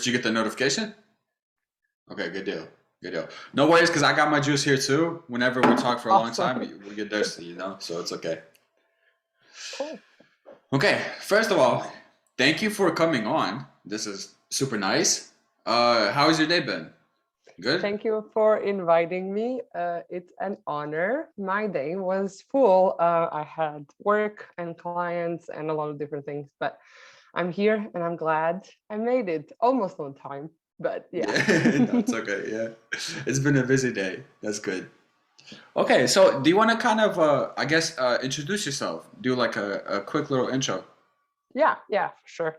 Did you get the notification? Okay, good deal. Good deal. No worries, because I got my juice here too. Whenever we talk for a long time, Awesome. we get thirsty, so it's okay. Cool. Okay, first of all, thank you for coming on. This is super nice. How has your day been? Good? Thank you for inviting me. It's an honor. My day was full. I had work and clients and a lot of different things, but I'm here and I'm glad I made it almost on time. But yeah. Yeah, no, it's okay. Yeah, it's been a busy day. That's good. Okay, so do you want to kind of, I guess, introduce yourself? Do like a quick little intro. Yeah, for sure.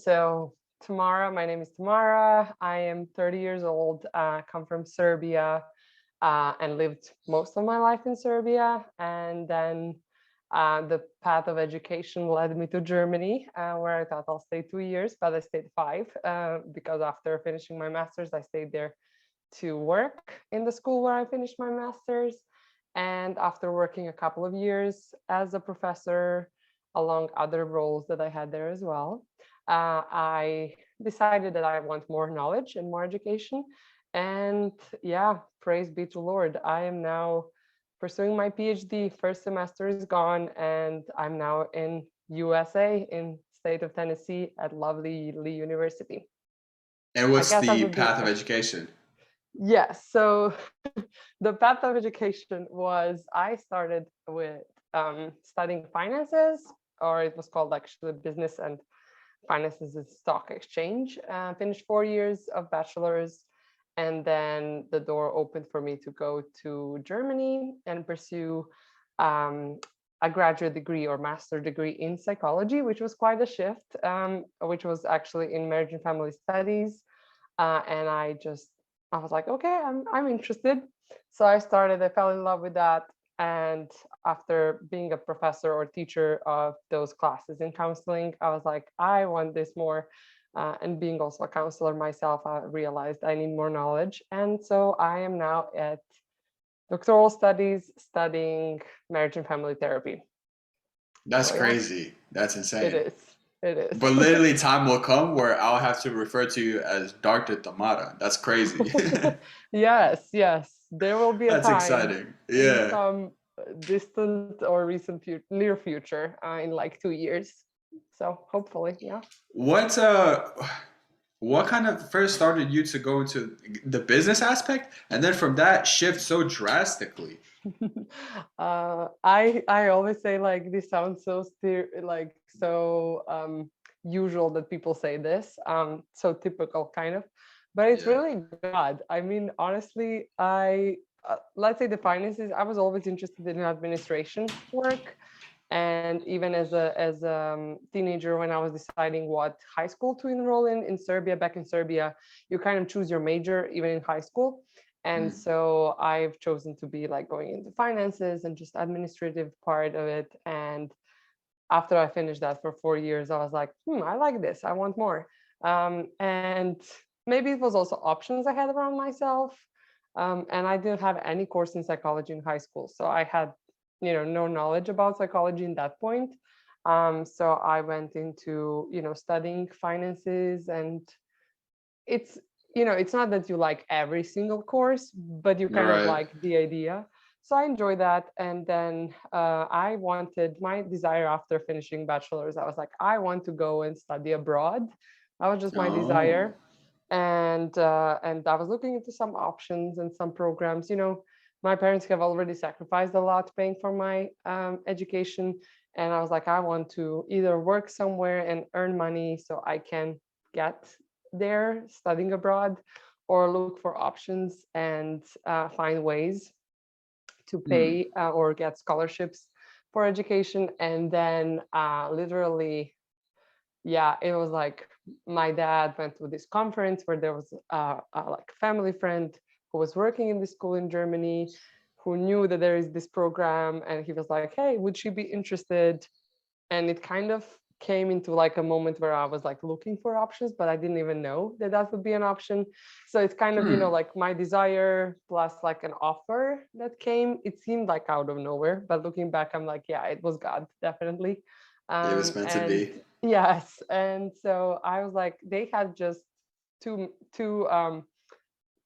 So Tamara, my name is Tamara. I am 30 years old, come from Serbia, and lived most of my life in Serbia. And then the path of education led me to Germany, where I thought I'll stay 2 years, but I stayed five, because after finishing my master's, I stayed there to work in the school where I finished my master's. And after working a couple of years as a professor, along other roles that I had there as well, I decided that I want more knowledge and more education. And yeah, praise be to Lord. I am now pursuing my PhD. First semester is gone, and I'm now in USA, in state of Tennessee, at lovely Lee University. And I what's guess that the would be path of education? yes. So the path of education was I started with studying finances, or it was called actually business and finances and stock exchange. Finished 4 years of bachelor's, and then the door opened for me to go to Germany and pursue um, a graduate degree or master degree in psychology, which was quite a shift, which was actually in marriage and family studies. And I was like, okay, I'm interested. So I started, I fell in love with that. And after being a professor or teacher of those classes in counseling, I was like, I want this more. And being also a counselor myself, I realized I need more knowledge. And so I am now at doctoral studies studying marriage and family therapy. That's So yeah, crazy. That's it insane. is. It is. But literally, time will come where I'll have to refer to you as Dr. Tamara. That's crazy. Yes. There will be a That's time exciting. in Yeah. some distant or recent near future, in like 2 years. So hopefully, yeah. What what kind of first started you to go into the business aspect and then from that shift so drastically? I always say like this sounds so like so usual that people say this, so typical kind of, but it's Yeah. really God. I mean, honestly, I let's say the finances. I was always interested in administration work, and even as a teenager, when I was deciding what high school to enroll in Serbia, back in Serbia, you kind of choose your major even in high school. And Mm. so I've chosen to be like going into finances and just administrative part of it. And after I finished that for 4 years, I was like, I like this. I want more. And maybe it was also options I had around myself. And I didn't have any course in psychology in high school. So I had, no knowledge about psychology in that point. So I went into, studying finances, and it's it's not that you like every single course, but you You're kind of right. like the idea. So I enjoy that. And then I wanted, my desire after finishing bachelor's, I was like, I want to go and study abroad. That was just my Oh. desire. And I was looking into some options and some programs. My parents have already sacrificed a lot paying for my education, and I was like, I want to either work somewhere and earn money so I can get there studying abroad, or look for options and find ways to Hmm. pay or get scholarships for education. And then literally, yeah, it was like my dad went to this conference where there was like a family friend who was working in this school in Germany, who knew that there is this program, and he was like, hey, would she be interested? And it kind of came into like a moment where I was like looking for options, but I didn't even know that that would be an option. So it's kind of, Hmm. like my desire plus like an offer that came. It seemed like out of nowhere, but looking back, I'm like, yeah, it was God, definitely. It was meant to And be. Yes, and so I was like, they had just two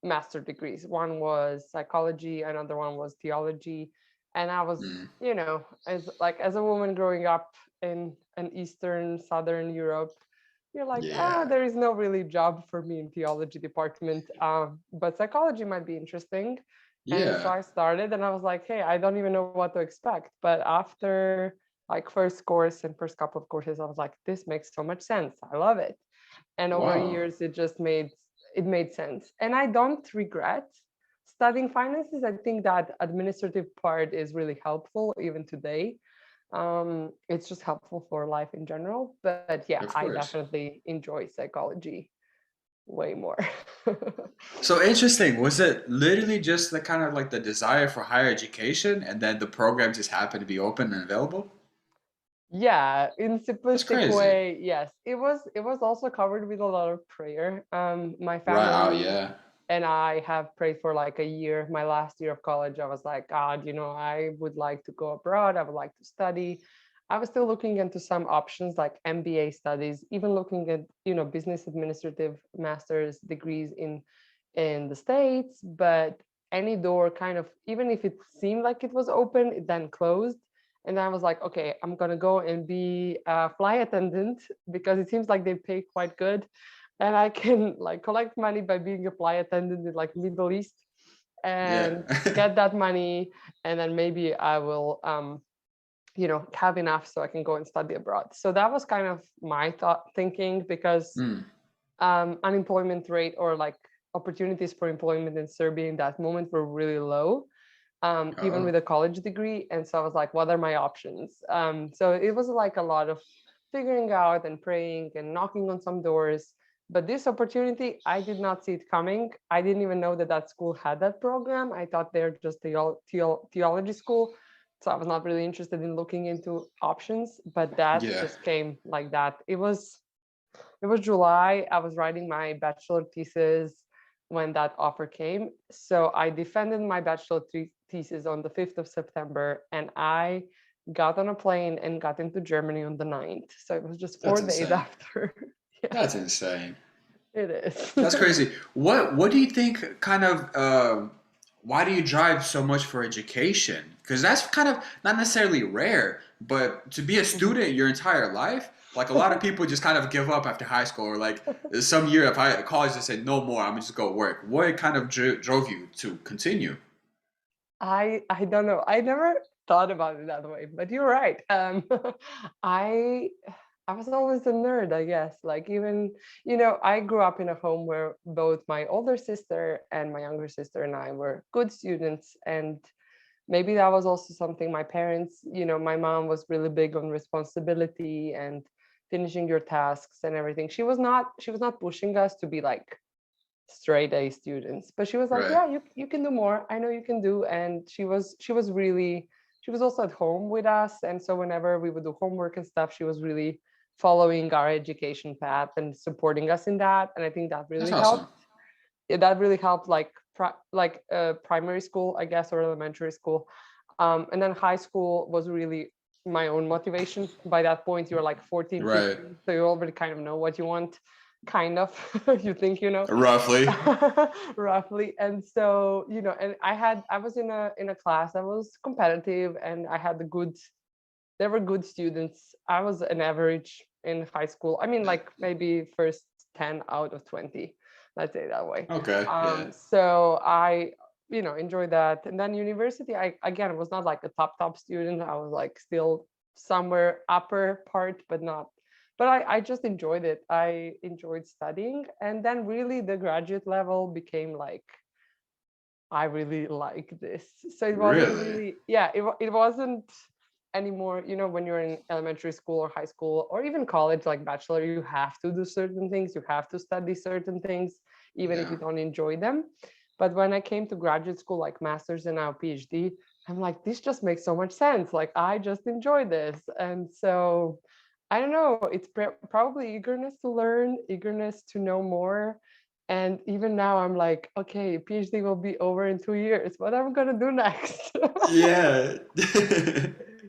master degrees. One was psychology, another one was theology. And I was, Mm, as a woman growing up in an Eastern Southern Europe, you're like, yeah. there is no really job for me in theology department. But psychology might be interesting. And so Yeah. I started and I was like, hey, I don't even know what to expect. But after like first course and first couple of courses, I was like, this makes so much sense. I love it. And over Wow. years it made sense, and I don't regret studying finances. I think that administrative part is really helpful even today. It's just helpful for life in general, but yeah, Of I course. definitely enjoy psychology way more. So interesting. Was it literally just the kind of like the desire for higher education and then the program just happened to be open and available? Yeah, in That's simplistic crazy. way, yes. It was also covered with a lot of prayer. My Right. Oh, family yeah. and I have prayed for like a year. My last year of college, I was like, God, I would like to go abroad. I would like to study. I was still looking into some options like MBA studies, even looking at, business administrative master's degrees in the States, but any door kind of, even if it seemed like it was open, it then closed. And I was like, okay, I'm gonna go and be a flight attendant because it seems like they pay quite good, and I can like collect money by being a flight attendant in like Middle East Yeah. and get that money, and then maybe I will have enough so I can go and study abroad. So that was kind of my thought thinking, because Mm. unemployment rate or like opportunities for employment in Serbia in that moment were really low, even Oh, with a college degree. And so I was like, what are my options? So it was like a lot of figuring out and praying and knocking on some doors. But this opportunity, I did not see it coming. I didn't even know that that school had that program. I thought they're just theology school. So I was not really interested in looking into options, but that yeah. just came like that. It was July. I was writing my bachelor thesis when that offer came. So I defended my bachelor thesis on the 5th of September, and I got on a plane and got into Germany on the 9th. So it was just That's 4 days insane. after. Yeah, That's insane. it is. That's crazy. What do you think kind of why do you drive so much for education? Because that's kind of not necessarily rare, but to be a Mhm. student your entire life, like a lot of people just kind of give up after high school or like some year of college they said no more, I'm gonna just go work. What kind of drove you to continue? I don't know. I never thought about it that way, but you're right. I I was always a nerd, I guess. Like even, I grew up in a home where both my older sister and my younger sister and I were good students, and maybe that was also something my parents, my mom was really big on responsibility and finishing your tasks and everything. She was not pushing us to be like straight A students, but she was like, Right. yeah, you can do more, I know you can do. And she was also at home with us, and so whenever we would do homework and stuff, she was really following our education path and supporting us in that. And I think that That's really awesome. helped. That really helped, like primary school, I guess, or elementary school. And then high school was really my own motivation. By that point you're like 14, Right. 15, so you already kind of know what you want, kind of. You think you know. Roughly. Roughly. And so, and I was in a class that was competitive, and I had there were good students. I was an average in high school. I mean, Yeah. like maybe first 10 out of 20, let's say that way. Okay. Yeah. So I, enjoyed that. And then university, I again was not like a top student. I was like still somewhere upper part, but not. But I just enjoyed it. I enjoyed studying. And then really the graduate level became like, I really like this. So it wasn't Really? really, yeah, it wasn't anymore, when you're in elementary school or high school or even college, like bachelor, you have to do certain things, you have to study certain things, even if Yeah. you don't enjoy them. But when I came to graduate school, like master's and now PhD, I'm like, this just makes so much sense. Like, I just enjoy this. And so I don't know, it's probably eagerness to learn, eagerness to know more. And even now, I'm like, okay, PhD will be over in 2 years. What am I gonna do next? Yeah.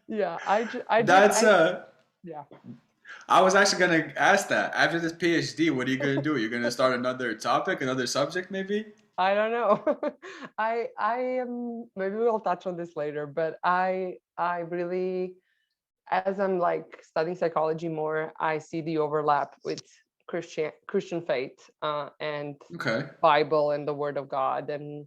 Yeah, I That's yeah. I was actually gonna ask that. After this PhD, what are you gonna do? You're gonna start another topic, another subject, maybe? I don't know. I am, maybe we'll touch on this later, but I really, as I'm like studying psychology more, I see the overlap with Christian faith, and Okay. Bible and the Word of God, and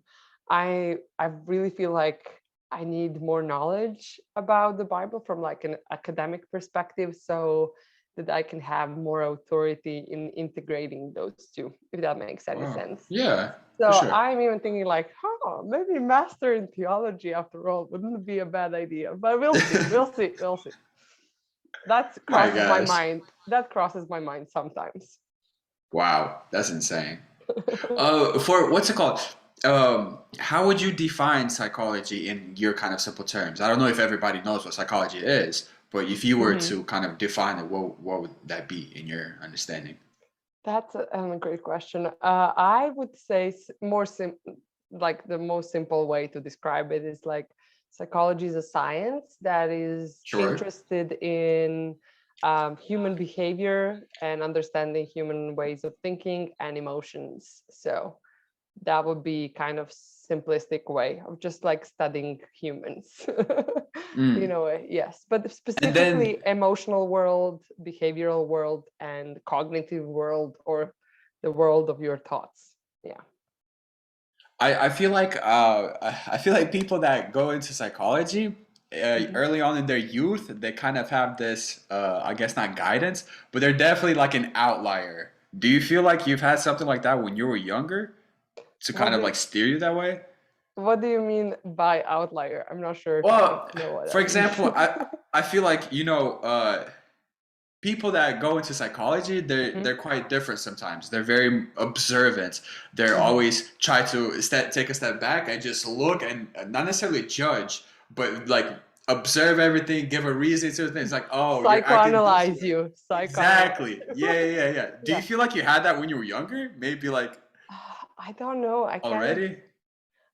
I really feel like I need more knowledge about the Bible from like an academic perspective, so that I can have more authority in integrating those two, if that makes any Wow. sense. Yeah, for So sure. I'm even thinking like, huh, maybe master in theology after all wouldn't be a bad idea. But we'll see, we'll see, we'll see. That My crosses my gosh. mind. That crosses my mind sometimes. Wow, that's insane. For what's it called? How would you define psychology in your kind of simple terms? I don't know if everybody knows what psychology is, but if you were Mhm. to kind of define it, what would that be in your understanding? That's a great question. I would say like the most simple way to describe it is like psychology is a science that is Sure. interested in human behavior and understanding human ways of thinking and emotions. So that would be kind of simplistic way of just like studying humans. In Mm. a way, yes, but And then specifically emotional world, behavioral world, and cognitive world, or the world of your thoughts. Yeah. I feel like I feel like people that go into psychology Mhm. early on in their youth, they kind of have this I guess not guidance, but they're definitely like an outlier. Do you feel like you've had something like that when you were younger to kind what of do like steer you that way? what do you mean by outlier? I'm not sure if I Well, know what for that means. example, I feel like people that go into psychology, Mhm. they're quite different sometimes. They're very observant. They're Mhm. always try to take a step back and just look and not necessarily judge, but like observe everything, give a reason to things. Like, oh, you're acting this Psychoanalyze way. you. Psychoanalyze. Exactly. Yeah. Do you Yeah. feel like you had that when you were younger? Maybe like I don't know. already?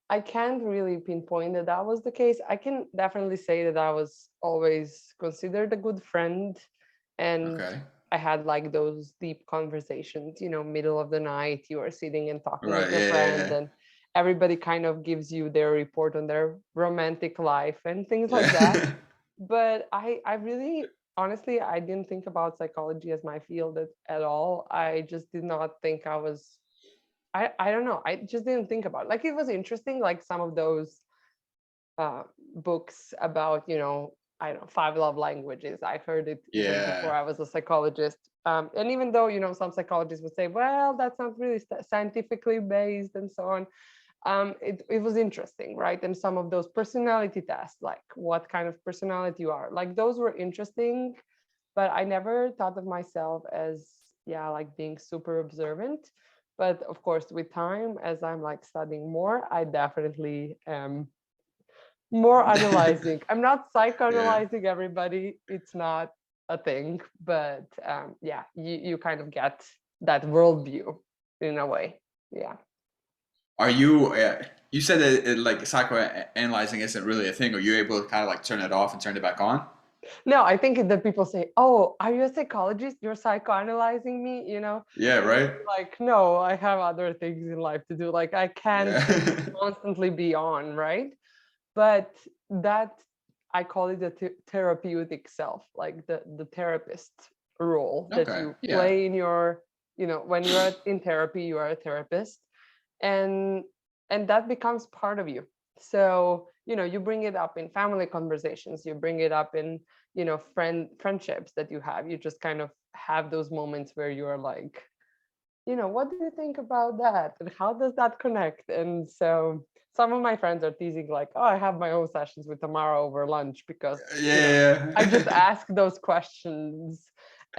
I can't really pinpoint that that was the case. I can definitely say that I was always considered a good friend, and Okay. I had like those deep conversations, middle of the night, you are sitting and talking with Right. your friend, Yeah. and everybody kind of gives you their report on their romantic life and things like that. Yeah. But I really, honestly, I didn't think about psychology as my field at all. I just did not think I was, I don't know. I just didn't think about it. Like it was interesting, like some of those books about, I don't know, five love languages. I heard it even before Yeah. I was a psychologist. And even though, some psychologists would say, well, that's not really scientifically based and so on. It was interesting, right? And some of those personality tests, like what kind of personality you are, like those were interesting, but I never thought of myself as, yeah, like being super observant. But of course, with time, as I'm like studying more, I definitely am more analyzing. I'm not Yeah. psychoanalyzing everybody. It's not a thing, but yeah, you kind of get that worldview in a way. Yeah. Are you? You said that like psychoanalyzing isn't really a thing. Are you able to kind of like turn it off and turn it back on? No, I think that people say, "Oh, are you a psychologist? You're psychoanalyzing me," Yeah. and Right. like, no, I have other things in life to do. Like, I can't Yeah. constantly be on, right? But that, I call it the therapeutic self, like the therapist role that Okay. you Yeah. play in your, when you're in therapy, you are a therapist, and that becomes part of you. So you bring it up in family conversations, you bring it up in friendships that you have. You just kind of have those moments where you're like, what do you think about that? And how does that connect? And so some of my friends are teasing, like, oh, I have my own sessions with Tamara over lunch because, I just Yeah. ask those questions.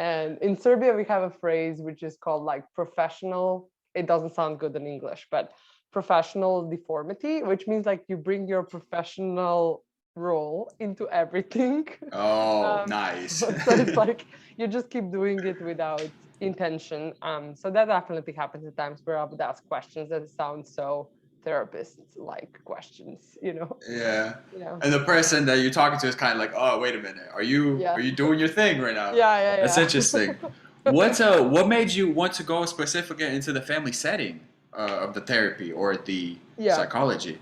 And in Serbia, we have a phrase which is called like professional. It doesn't sound good in English, but professional deformity, which means like you bring your professional role into everything. Oh, um, nice. so it's like you just keep doing it without intention. So that definitely happens at times where I would ask questions that sound so therapists like questions, Yeah. Yeah. And the person that you're talking to is kind of like, oh, wait a minute, are Yeah. you doing your thing right now? Yeah, That's yeah, interesting. yeah. What made you want to go specifically into the family setting of the therapy or the Yeah. psychology?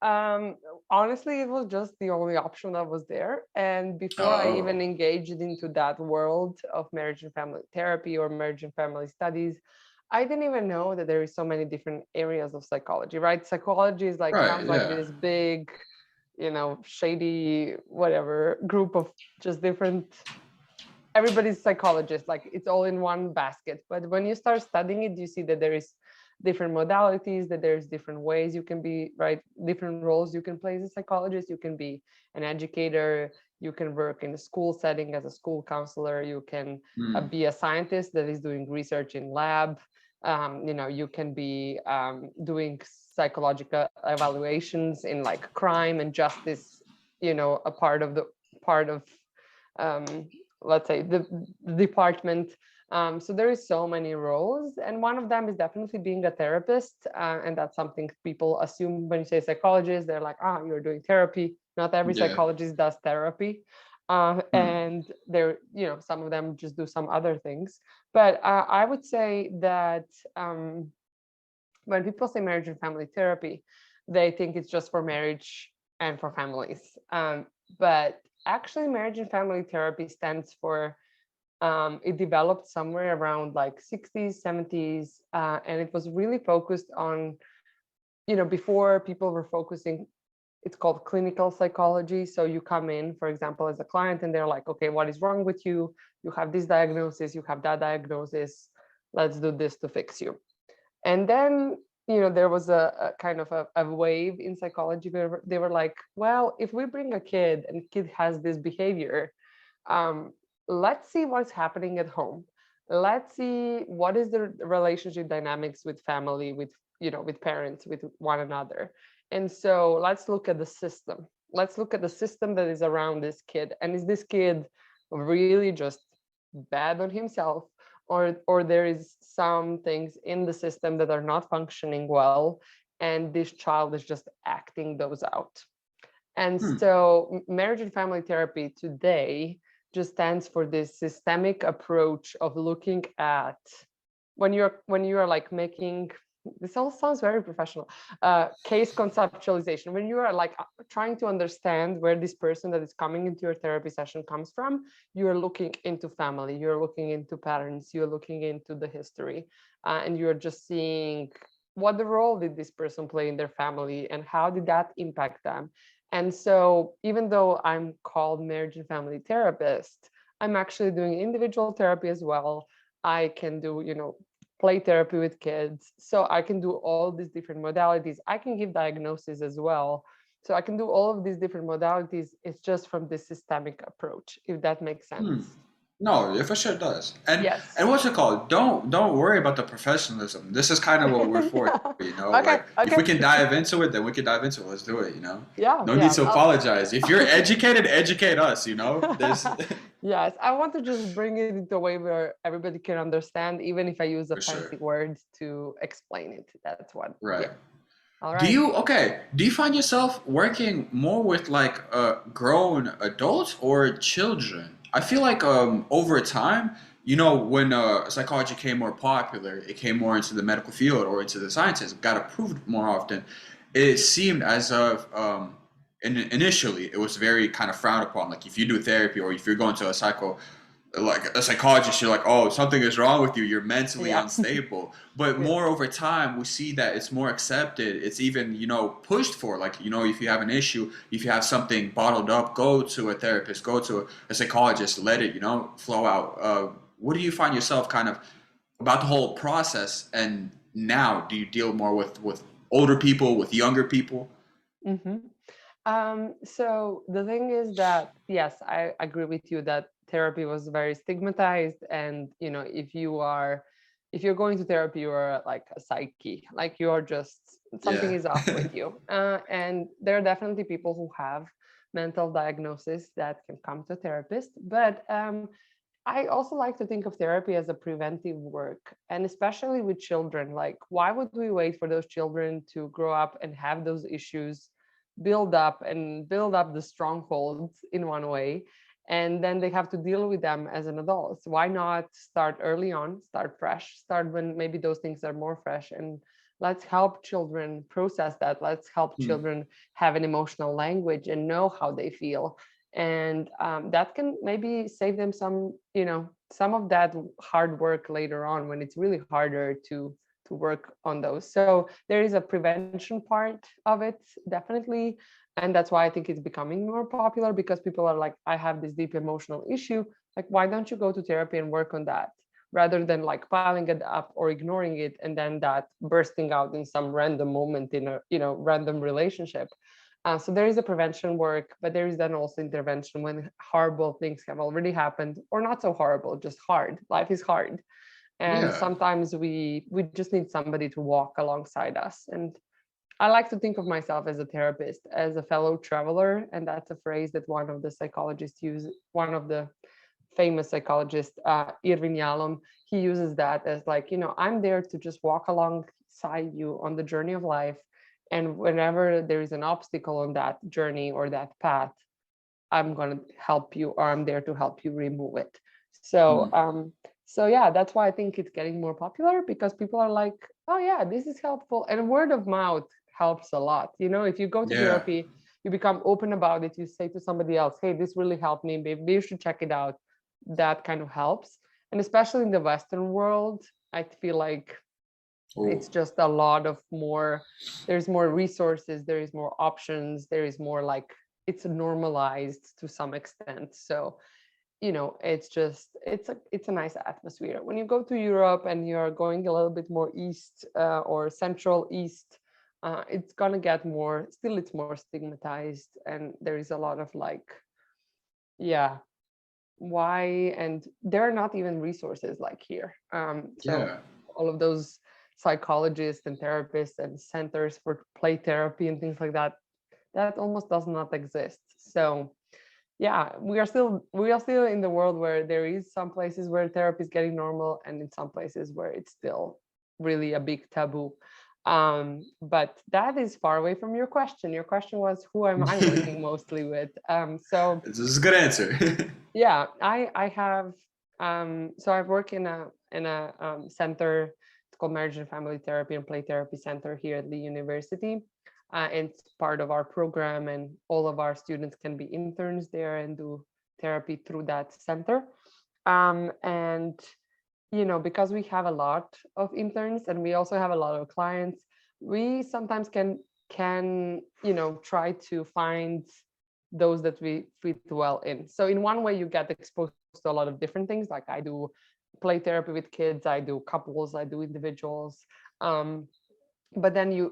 Um, Honestly, it was just the only option that was there. And before I Oh, even engaged into that world of marriage and family therapy or marriage and family studies, I didn't even know that there is so many different areas of psychology, right? Psychology is like right, sounds like yeah. this big, shady, whatever group of just different everybody's psychologist, like it's all in one basket. But when you start studying it, you see that there is different modalities, that there's different ways you can be, right, different roles you can play as a psychologist. You can be an educator, you can work in a school setting as a school counselor, you can Hmm. be a scientist that is doing research in lab. You can be doing psychological evaluations in like crime and justice, a part of um, let's say the department. So there is so many roles, and one of them is definitely being a therapist, and that's something people assume when you say psychologist. They're like, ah, you're doing therapy. Not every Yeah. psychologist does therapy, Hmm. and there, some of them just do some other things. But I would say that when people say marriage and family therapy, they think it's just for marriage and for families. But actually, marriage and family therapy stands for, it developed somewhere around like 60s, 70s, and it was really focused on, before people were focusing, it's called clinical psychology. So you come in, for example, as a client, and they're like, okay, what is wrong with you? You have this diagnosis, you have that diagnosis. Let's do this to fix you. And then, there was a kind of a wave in psychology where they were like, well, if we bring a kid and kid has this behavior, um, let's see what's happening at home. Let's see what is the relationship dynamics with family, with parents, with one another. And so let's look at the system. Let's look at the system that is around this kid. And is this kid really just bad on himself, or there is some things in the system that are not functioning well, and this child is just acting those out. And Hmm. so marriage and family therapy today just stands for this systemic approach of looking at, when you are like making, this all sounds very professional, case conceptualization, when you are like trying to understand where this person that is coming into your therapy session comes from. You're looking into family, you're looking into patterns, you're looking into the history, and you're just seeing what the role did this person play in their family and how did that impact them. And so even though I'm called marriage and family therapist, I'm actually doing individual therapy as well. I can do, play therapy with kids. So I can do all these different modalities. I can give diagnosis as well. So I can do all of these different modalities. It's just from this systemic approach, if that makes Hmm. sense. No, it for sure does. And Yes. what's it called? Don't worry about the professionalism. This is kind of what we're for, Yeah. you know? Okay. Like if we Okay. can dive into it, then we can dive into it. Let's do it, you know? Yeah. No need Yeah. to apologize. If you're educated, educate us, you know? There's Yes, I want to just bring it into a way where everybody can understand, even if I use a for sure. fancy word to explain it. That's what, yeah. Right. All right. Do you find yourself working more with like grown adults or children? I feel like over time, you know, when psychology became more popular, it came more into the medical field or into the sciences, got approved more often. It seemed as of initially it was very kind of frowned upon. Like if you do therapy or if you're going to a like a psychologist, you're like, oh, something is wrong with you. You're mentally Yeah. unstable. But Yeah. more over time, we see that it's more accepted. It's even, you know, pushed for. Like, you know, if you have an issue, if you have something bottled up, go to a therapist, go to a psychologist, let it, you know, flow out. What do you find yourself kind of about the whole process? And now, do you deal more with older people, with younger people? hmm So the thing is that, yes, I agree with you that therapy was very stigmatized. And, if you're going to therapy, you are like a psyche, like you are just, something Yeah. is off with you. And there are definitely people who have mental diagnosis that can come to a therapist. But I also like to think of therapy as a preventive work, and especially with children. Like, why would we wait for those children to grow up and have those issues build up the strongholds in one way, and then they have to deal with them as an adult? Why not start early on, start fresh, start when maybe those things are more fresh, and let's help children process that. Let's help Hmm. children have an emotional language and know how they feel, and that can maybe save them some, some of that hard work later on when it's really harder to work on those. So there is a prevention part of it, definitely, and that's why I think it's becoming more popular, because people are like, I have this deep emotional issue, like, why don't you go to therapy and work on that, rather than like piling it up or ignoring it, and then that bursting out in some random moment in a, random relationship. So there is a prevention work, but there is then also intervention when horrible things have already happened, or not so horrible, just hard. Life is hard, and Yeah. sometimes we just need somebody to walk alongside us. And I like to think of myself as a therapist, as a fellow traveler, and that's a phrase that one of the psychologists use. One of the famous psychologist, Irvin Yalom, he uses that as like, I'm there to just walk alongside you on the journey of life. And whenever there is an obstacle on that journey or that path, I'm going to help you, or I'm there to help you remove it. So, Hmm. so yeah, that's why I think it's getting more popular, because people are like, oh yeah, this is helpful. And word of mouth helps a lot. If you go to Yeah. therapy, you become open about it, you say to somebody else, hey, this really helped me, maybe you should check it out. That kind of helps. And especially in the Western world, I feel like it's Oh. just a lot of more, there's more resources, there is more options, there is more like, it's normalized to some extent. So it's a nice atmosphere. When you go to Europe and you're going a little bit more east, or central east, it's gonna get more, still it's more stigmatized, and there is a lot of like, yeah, why, and there are not even resources like here. So Yeah. all of those psychologists and therapists and centers for play therapy and things like that, that almost does not exist. So yeah, we are still in the world where there is some places where therapy is getting normal, and in some places where it's still really a big taboo. But that is far away from your question. Your question was, who am I working mostly with? So This is a good answer. yeah, I have, so I work in a center. It's called Marriage and Family Therapy and Play Therapy Center here at the university. And it's part of our program, and all of our students can be interns there and do therapy through that center. And because we have a lot of interns and we also have a lot of clients, we sometimes can try to find those that we fit well in. So in one way, you get exposed to a lot of different things. Like, I do play therapy with kids, I do couples, I do individuals. um, but then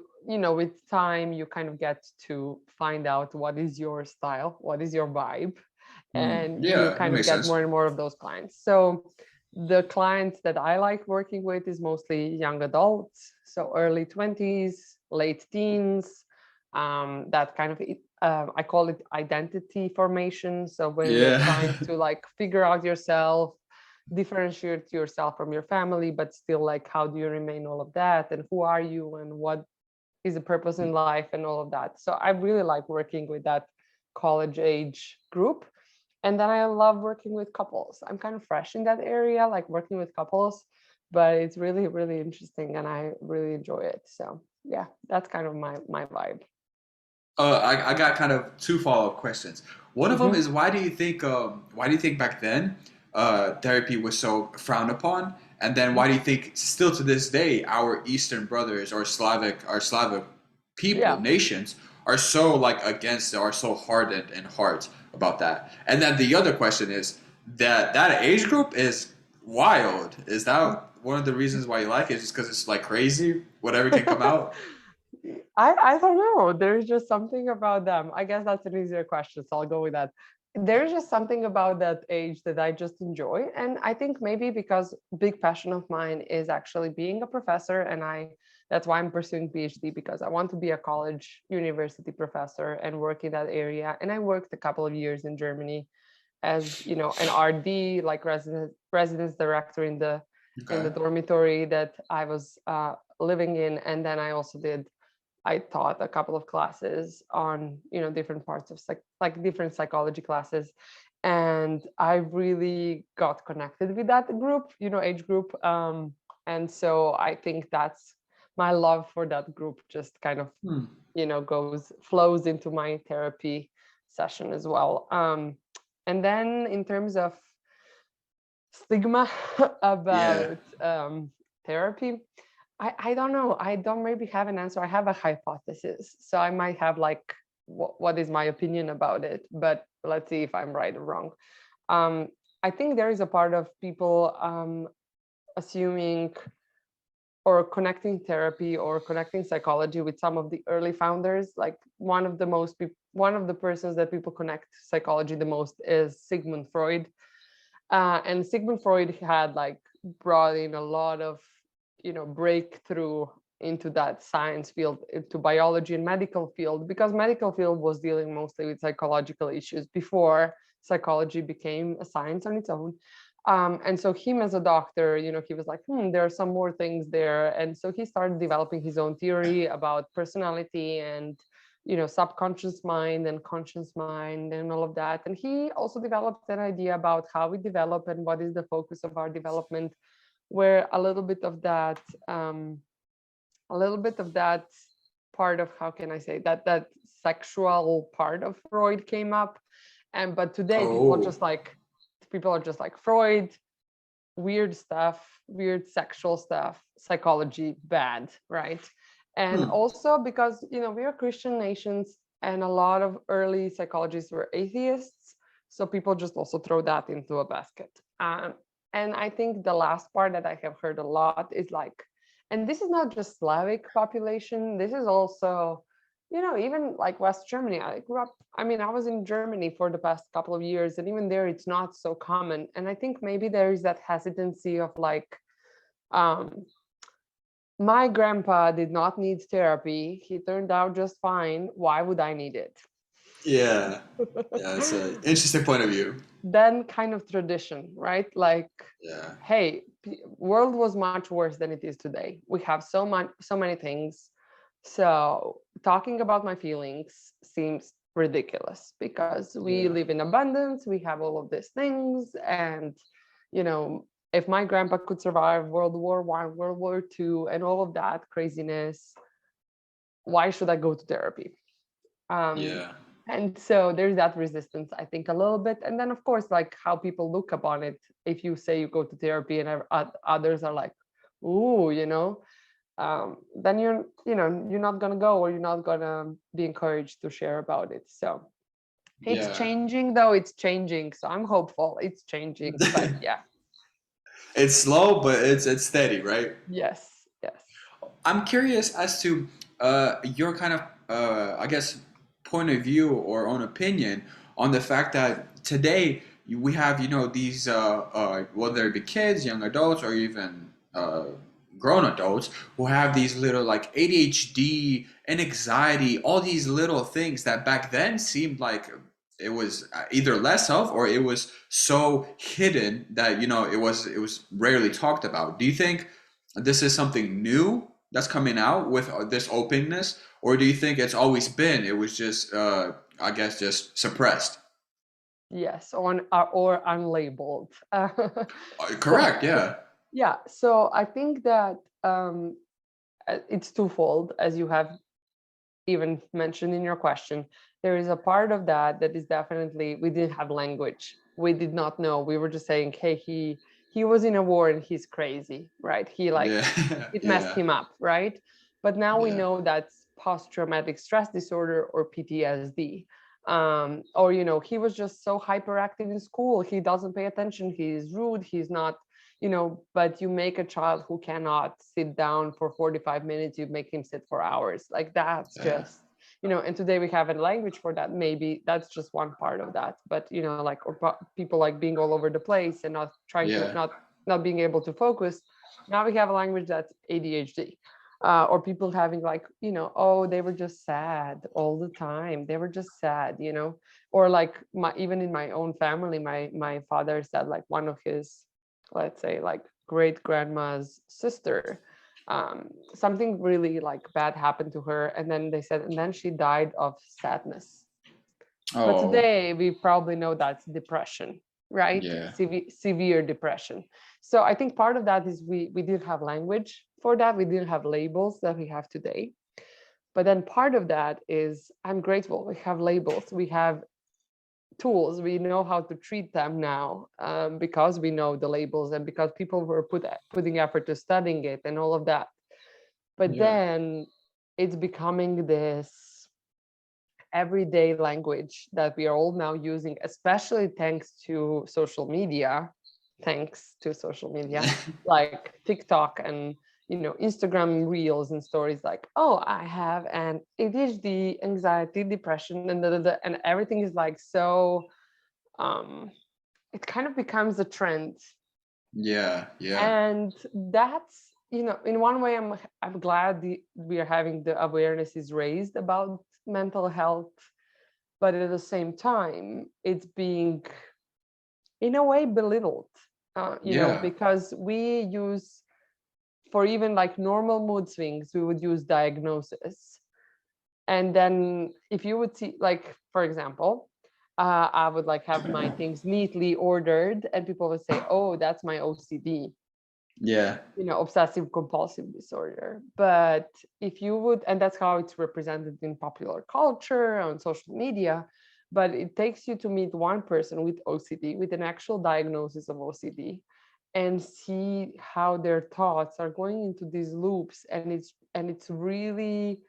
with time, you kind of get to find out what is your style, what is your vibe, Hmm. and you Yeah, that kind of makes get sense. more and more of those clients. So the clients that I like working with is mostly young adults, so early 20s, late teens, that kind of, I call it identity formation. So when you're trying Yeah. to like figure out yourself, differentiate yourself from your family, but still, like, how do you remain all of that, and who are you, and what is the purpose in life, and all of that. So I really like working with that college age group. And then I love working with couples. I'm kind of fresh in that area, like working with couples, but it's really, really interesting and I really enjoy it. So yeah, that's kind of my vibe. I got kind of two follow-up questions. One of them Hmm. is why do you think back then therapy was so frowned upon? And then why do you think still to this day our Eastern brothers or Slavic people, Yeah. nations are so like against it, are so hardened in heart about that? And then the other question is that age group is wild. Is that one of the reasons why you like it? Just because it's like crazy, whatever can come out? I don't know. There's just something about them. I guess that's an easier question, so I'll go with that. There's just something about that age that I just enjoy. And I think maybe because big passion of mine is actually being a professor, and that's why I'm pursuing PhD, because I want to be a college university professor and work in that area. And I worked a couple of years in Germany, as an RD, like residence director in the Okay. dormitory that I was living in. And then I taught a couple of classes on different parts of like different psychology classes, and I really got connected with that group, age group. And so I think that's my love for that group just kind of Hmm. flows into my therapy session as well. And then in terms of stigma Yeah. about therapy, I don't know. I don't maybe have an answer. I have a hypothesis. So I might have like, what is my opinion about it? But let's see if I'm right or wrong. Um, I think there is a part of people assuming or connecting therapy or connecting psychology with some of the early founders. Like one of the persons that people connect psychology the most is Sigmund Freud. And Sigmund Freud had like brought in a lot of breakthrough into that science field, into biology and medical field, because medical field was dealing mostly with psychological issues before psychology became a science on its own. And so him as a doctor, he was like, there are some more things there. And so he started developing his own theory about personality and subconscious mind and conscious mind and all of that. And he also developed an idea about how we develop and what is the focus of our development, where a little bit of that part of, how can I say, that sexual part of Freud came up. And but today Oh. people are just like, Freud, weird stuff, weird sexual stuff, psychology bad, right? And Hmm. also because we are Christian nations, and a lot of early psychologists were atheists, so people just also throw that into a basket. And I think the last part that I have heard a lot is like, and this is not just Slavic population, this is also even like West Germany. I was in Germany for the past couple of years, and even there it's not so common. And I think maybe there is that hesitancy of like, um, my grandpa did not need therapy. He turned out just fine. Why would I need it? Yeah. Yeah. It's an interesting point of view. Then kind of tradition, right? Like, Yeah. hey, world was much worse than it is today. We have so many things. So talking about my feelings seems ridiculous because we Yeah. live in abundance. We have all of these things, and you know, if my grandpa could survive World War I, World War II, and all of that craziness, why should I go to therapy? um, Yeah. and so there's that resistance, I think, a little bit. And then of course, like how people look upon it, if you say you go to therapy and others are like, ooh, then you're not going to go, or you're not going to be encouraged to share about it. So it's Yeah. changing, though. It's changing, so I'm hopeful it's changing. But yeah. It's slow, but it's steady, right? Yes, yes. I'm curious as to your kind of, I guess, point of view or own opinion on the fact that today we have, these, whether it be kids, young adults, or even grown adults who have these little like ADHD and anxiety, all these little things that back then seemed like it was either less of, or it was so hidden that it was rarely talked about. Do you think this is something new that's coming out with this openness, or do you think it's always been? It was just, I guess, just suppressed. Yes, or unlabeled. So Correct. Yeah. yeah, so I think that it's twofold, as you have even mentioned in your question. There is a part of that is definitely, we didn't have language. We did not know. We were just saying, hey, he was in a war and he's crazy, right? He like, Yeah. it messed Yeah. him up, right? But now we Yeah. know that's post-traumatic stress disorder, or PTSD. Or he was just so hyperactive in school. He doesn't pay attention. He's rude. He's not, but you make a child who cannot sit down for 45 minutes, you make him sit for hours. Like that's Yeah. just, and today we have a language for that. Maybe that's just one part of that. But, like, or people like being all over the place and not trying to, Yeah. not being able to focus. Now we have a language that's ADHD. or people having like, oh, they were just sad all the time, they were just sad, or like even in my own family, my father said like one of his, let's say, like great grandma's sister, something really like bad happened to her, and then they said, and then she died of sadness. But Oh, today we probably know that's depression, right? yeah. Severe depression. So I think part of that is we didn't have language for that. We didn't have labels that we have today. But then part of that is I'm grateful we have labels. We have tools. We know how to treat them now, because we know the labels and because people were putting effort to studying it and all of that. But Yeah. then it's becoming this everyday language that we are all now using, especially thanks to social media, like TikTok and Instagram reels and stories like, oh, I have an ADHD, anxiety, depression, and and everything is like so. Um, it kind of becomes a trend, Yeah. Yeah. and that's in one way I'm glad we are having the awareness is raised about mental health, but at the same time it's being in a way belittled, Yeah. because we use, for even like normal mood swings, we would use diagnosis. And then if you would see, like, for example, I would like have my things neatly ordered and people would say, oh, that's my OCD, Yeah. obsessive compulsive disorder. But if you would, and that's how it's represented in popular culture on social media, but it takes you to meet one person with OCD, with an actual diagnosis of OCD, and see how their thoughts are going into these loops, and it's really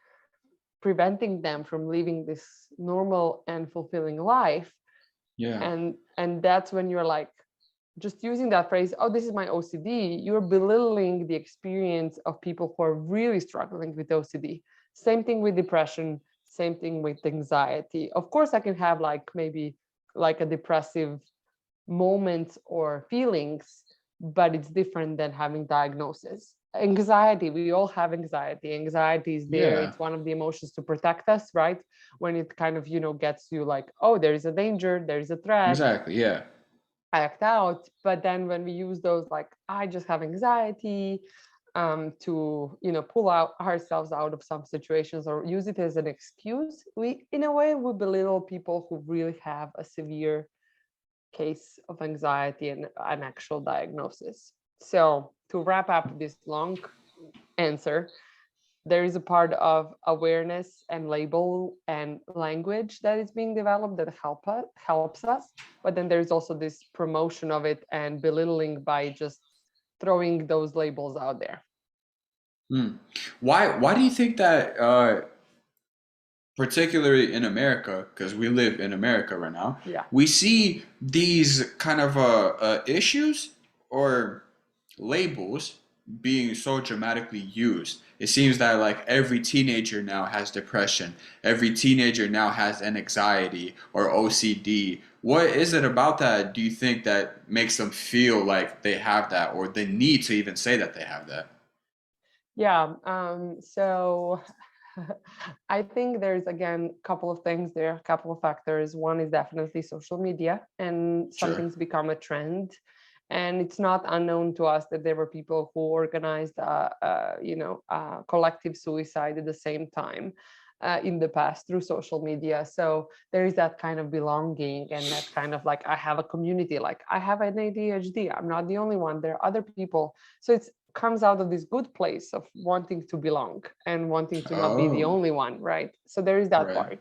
preventing them from living this normal and fulfilling life. Yeah. And that's when you're like, just using that phrase, oh, this is my OCD, you're belittling the experience of people who are really struggling with OCD. Same thing with depression, same thing with anxiety. Of course, I can have like maybe like a depressive moment or feelings, but it's different than having diagnosis. Anxiety, we all have anxiety. Anxiety is there. Yeah. It's one of the emotions to protect us, right? When it kind of, gets you like, oh, there is a danger, there is a threat, Exactly. Yeah. act out. But then when we use those like, I just have anxiety, to pull out ourselves out of some situations or use it as an excuse, we in a way we belittle people who really have a severe case of anxiety and an actual diagnosis. So to wrap up this long answer, there is a part of awareness and label and language that is being developed that helps us, but then there's also this promotion of it and belittling by just throwing those labels out there. Hmm. Why do you think that particularly in America, because we live in America right now, Yeah. we see these kind of issues or labels being so dramatically used. It seems that like every teenager now has depression, every teenager now has an anxiety or OCD. What is it about that do you think that makes them feel like they have that or the need to even say that they have that? Yeah. So I think there's again a couple of things there, a couple of factors. One is definitely social media, and some Sure. things become a trend. And it's not unknown to us that there were people who organized, collective suicide at the same time in the past through social media. So there is that kind of belonging and that kind of like, I have a community, like I have an ADHD. I'm not the only one. There are other people. So it's comes out of this good place of wanting to belong and wanting to not be the Oh, only one, right? So there is that right. part.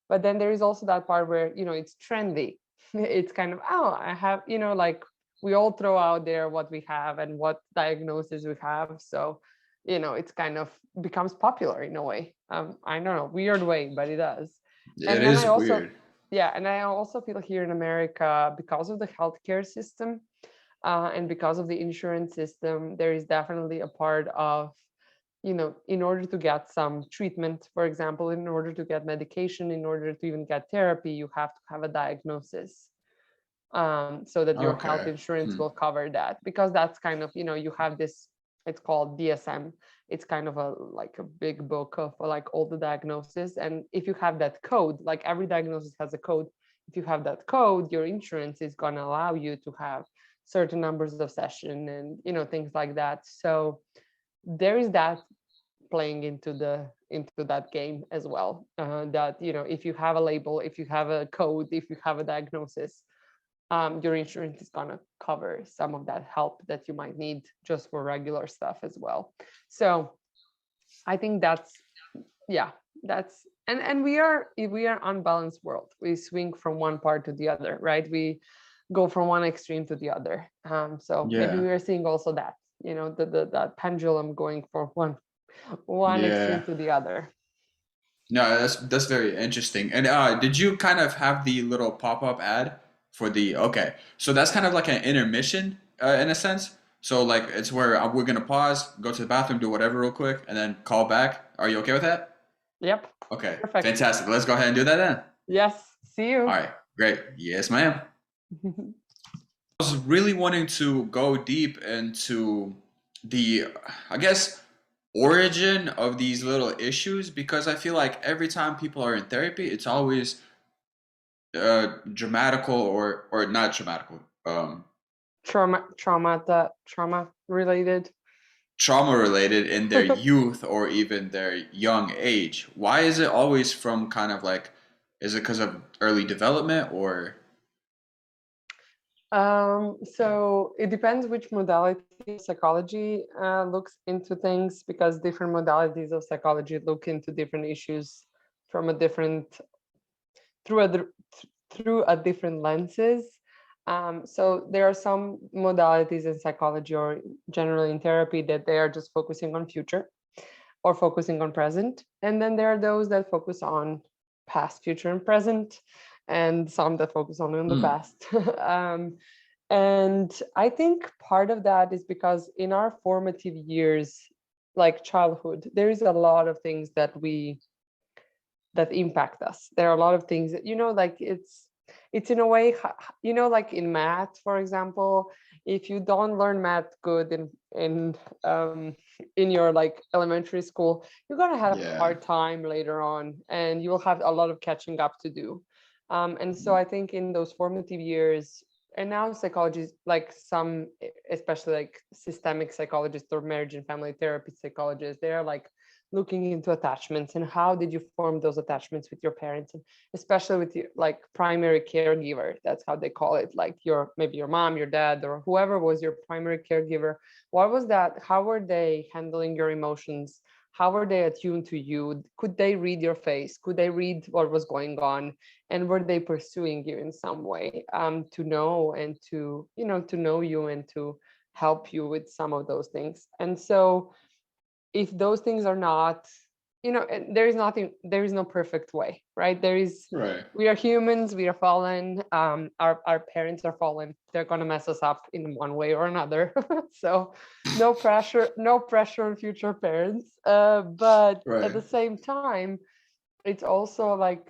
But then there is also that part where, it's trendy. It's kind of, oh, I have, like we all throw out there what we have and what diagnosis we have. So, it's kind of becomes popular in a way. I don't know, weird way, but it does. It And then I is also, weird. yeah, and I also feel here in America, because of the healthcare system, and because of the insurance system, there is definitely a part of, in order to get some treatment, for example, in order to get medication, in order to even get therapy, you have to have a diagnosis, so that your health Okay. insurance Hmm. will cover that, because that's kind of, you have this. It's called DSM. It's kind of a like a big book of like all the diagnoses. And if you have that code, like every diagnosis has a code. If you have that code, your insurance is going to allow you to have certain numbers of session and things like that. So there is that playing into that game as well. That if you have a label, if you have a code, if you have a diagnosis, your insurance is gonna cover some of that help that you might need just for regular stuff as well. So I think that's yeah, that's and we are unbalanced world. We swing from one part to the other, right? We go from one extreme to the other. So maybe Yeah. we are seeing also that that pendulum going from one extreme Yeah. to the other. No, that's very interesting. And did you kind of have the little pop-up ad for the okay? So that's kind of like an intermission in a sense. So like it's where we're gonna pause, go to the bathroom, do whatever real quick, and then call back. Are you okay with that? Yep, Okay, perfect. fantastic. Let's go ahead and do that then. Yes, see All you. right, great. Yes, ma'am. I was really wanting to go deep into the, I guess, origin of these little issues because I feel like every time people are in therapy, it's always dramatical or not dramatical, Trauma related. trauma related in their youth or even their young age. Why is it always from kind of like, is it because of early development or? So it depends which modality of psychology looks into things, because different modalities of psychology look into different issues from a different through a through a different lenses. So there are some modalities in psychology or generally in therapy that they are just focusing on future or focusing on present. And then there are those that focus on past, future, and present, and some that focus only on the Mm, past. And I think part of that is because in our formative years, like childhood, there is a lot of things that impact us. There are a lot of things that like it's in a way, like in math, for example. If you don't learn math good in your like elementary school, you're going to have a yeah. hard time later on, and you will have a lot of catching up to do. And so I think in those formative years, and now psychology, like some, especially like systemic psychologists or marriage and family therapy psychologists, they are like looking into attachments and how did you form those attachments with your parents, and especially with your like primary caregiver. That's how they call it, like your maybe your mom, your dad, or whoever was your primary caregiver. What was that? How were they handling your emotions? How were they attuned to you? Could they read your face? Could they read what was going on? And were they pursuing you in some way, to know and to know you and to help you with some of those things? And so if those things are not, and there is no perfect way, right? Right. We are humans, we are fallen, our parents are fallen, they're going to mess us up in one way or another. So no pressure on future parents, but at Right. the same time, it's also like,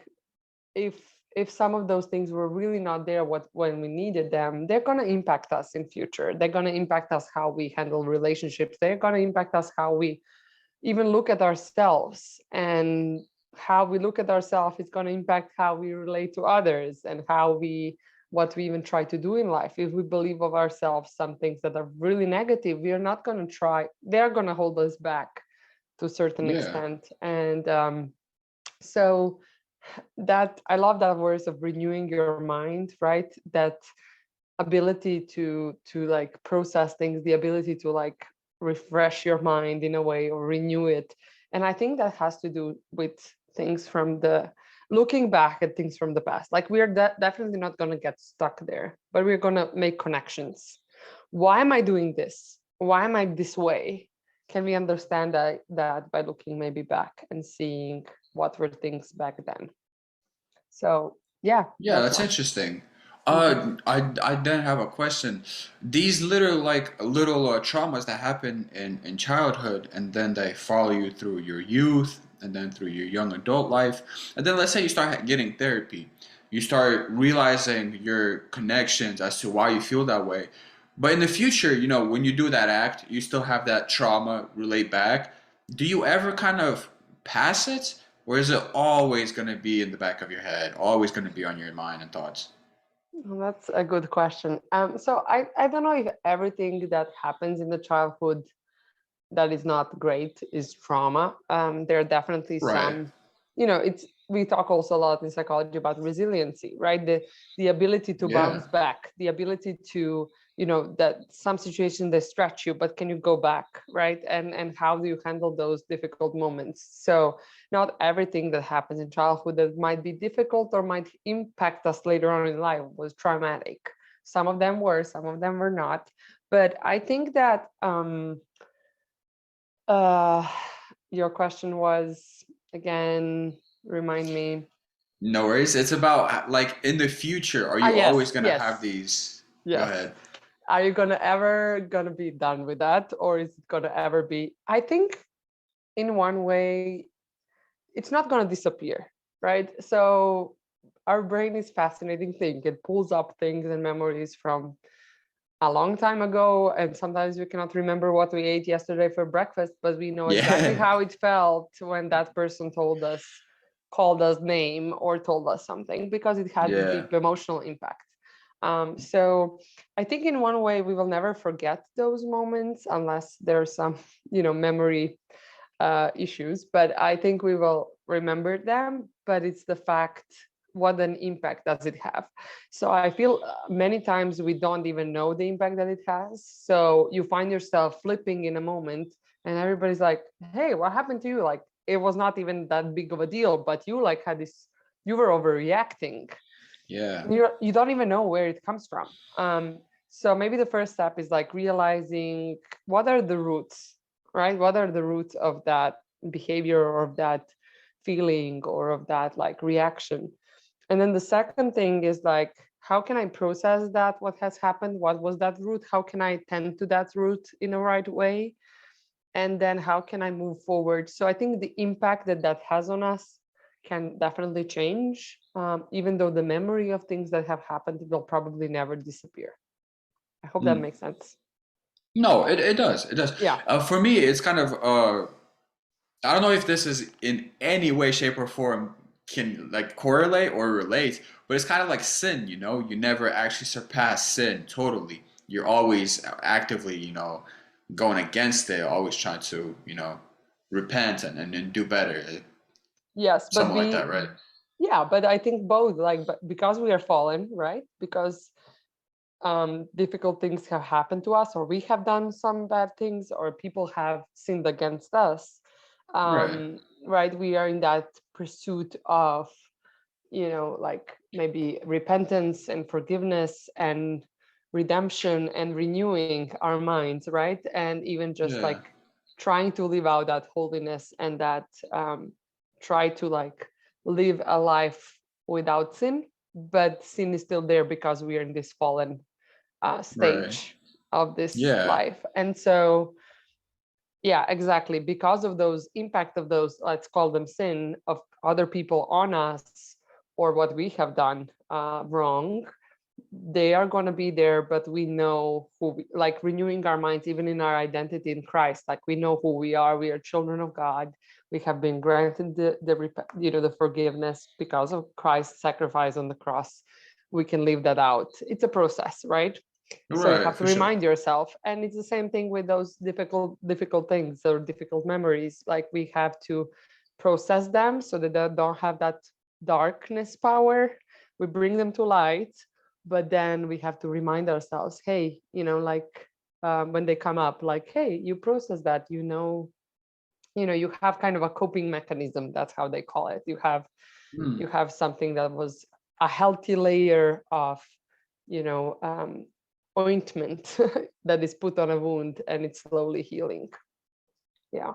if some of those things were really not there when we needed them, they're going to impact us in future. They're going to impact us how we handle relationships. They're going to impact us how we even look at ourselves, and how we look at ourselves is going to impact how we relate to others, and what we even try to do in life. If we believe of ourselves some things that are really negative, we are not going to try, they're going to hold us back to a certain Yeah. extent. And so that I love that words of renewing your mind, right? That ability to like process things, the ability to like refresh your mind in a way or renew it. And I think that has to do with things from the looking back at things from the past. Like we are definitely not going to get stuck there, but we're going to make connections. Why am I doing this? Why am I this way? Can we understand that by looking maybe back and seeing what were things back then? So yeah, Yeah, that's that's one. interesting. Mhm. I then have a question. These little traumas that happen in childhood and then they follow you through your youth and then through your young adult life. And then let's say you start getting therapy. You start realizing your connections as to why you feel that way. But in the future, you know, when you do that act, you still have that trauma relate back. Do you ever kind of pass it, or is it always going to be in the back of your head, always going to be on your mind and thoughts? Well, that's a good question. So I don't know if everything that happens in the childhood that is not great is trauma. There are definitely Right. some, it's we talk also a lot in psychology about resiliency, right? The ability to Yeah. bounce back, the ability to, that some situations they stretch you, but can you go back, right? And how do you handle those difficult moments? So not everything that happens in childhood that might be difficult or might impact us later on in life was traumatic. Some of them were, some of them were not. But I think that uh, your question was again, remind me. No worries. It's about like in the future, are Ah, you always yes, going to have yes, these? Go yes. ahead. Are you gonna be done with that, or is it gonna ever be? I think in one way, it's not gonna disappear, right? So our brain is fascinating thing. It pulls up things and memories from a long time ago, and sometimes we cannot remember what we ate yesterday for breakfast, but we know exactly Yeah. how it felt when that person told us, called us name, or told us something, because it had Yeah. deep emotional impact. So I think in one way we will never forget those moments unless there's some memory issues, but I think we will remember them. But it's the fact, what an impact does it have? So I feel many times we don't even know the impact that it has. So you find yourself flipping in a moment, and everybody's like, "Hey, what happened to you?" Like it was not even that big of a deal, but you like had this, you were overreacting. Yeah. You don't even know where it comes from. So maybe the first step is like realizing what are the roots, right? What are the roots of that behavior or of that feeling or of that like reaction? And then the second thing is like, how can I process that? What has happened? What was that root? How can I tend to that root in a right way? And then how can I move forward? So I think the impact that that has on us can definitely change, even though the memory of things that have happened will probably never disappear. I hope that Mm. makes sense. No, it does. It does. Yeah. For me, it's kind of I don't know if this is in any way, shape, or form can like correlate or relate, but it's kind of like sin, you know? You never actually surpass sin totally. You're always actively, you know, going against it, always trying to, you know, repent and do better. Yes, but Something like that, right? yeah, but I think both, like, but because we are fallen, right? Because difficult things have happened to us, or we have done some bad things, or people have sinned against us. Right. Right? We are in that pursuit of, like maybe repentance and forgiveness and redemption and renewing our minds, right? And even just Yeah. like trying to live out that holiness and that try to like live a life without sin, but sin is still there because we are in this fallen Right. stage of this Yeah. life. And so yeah, exactly, because of those impact of those, let's call them sin, of other people on us, or what we have done wrong, they are going to be there. But we know who we, like renewing our minds even in our identity in Christ, like we know who we are children of God. We have been granted the forgiveness because of Christ's sacrifice on the cross. We can live that out. It's a process, right? So you Right, have to for sure. remind yourself, and it's the same thing with those difficult things or difficult memories. Like we have to process them so that they don't have that darkness power. We bring them to light, but then we have to remind ourselves, hey, like when they come up, like, hey, you process that, you have kind of a coping mechanism. That's how they call it. Hmm. You have something that was a healthy layer of, you know um, ointment that is put on a wound, and it's slowly healing. Yeah.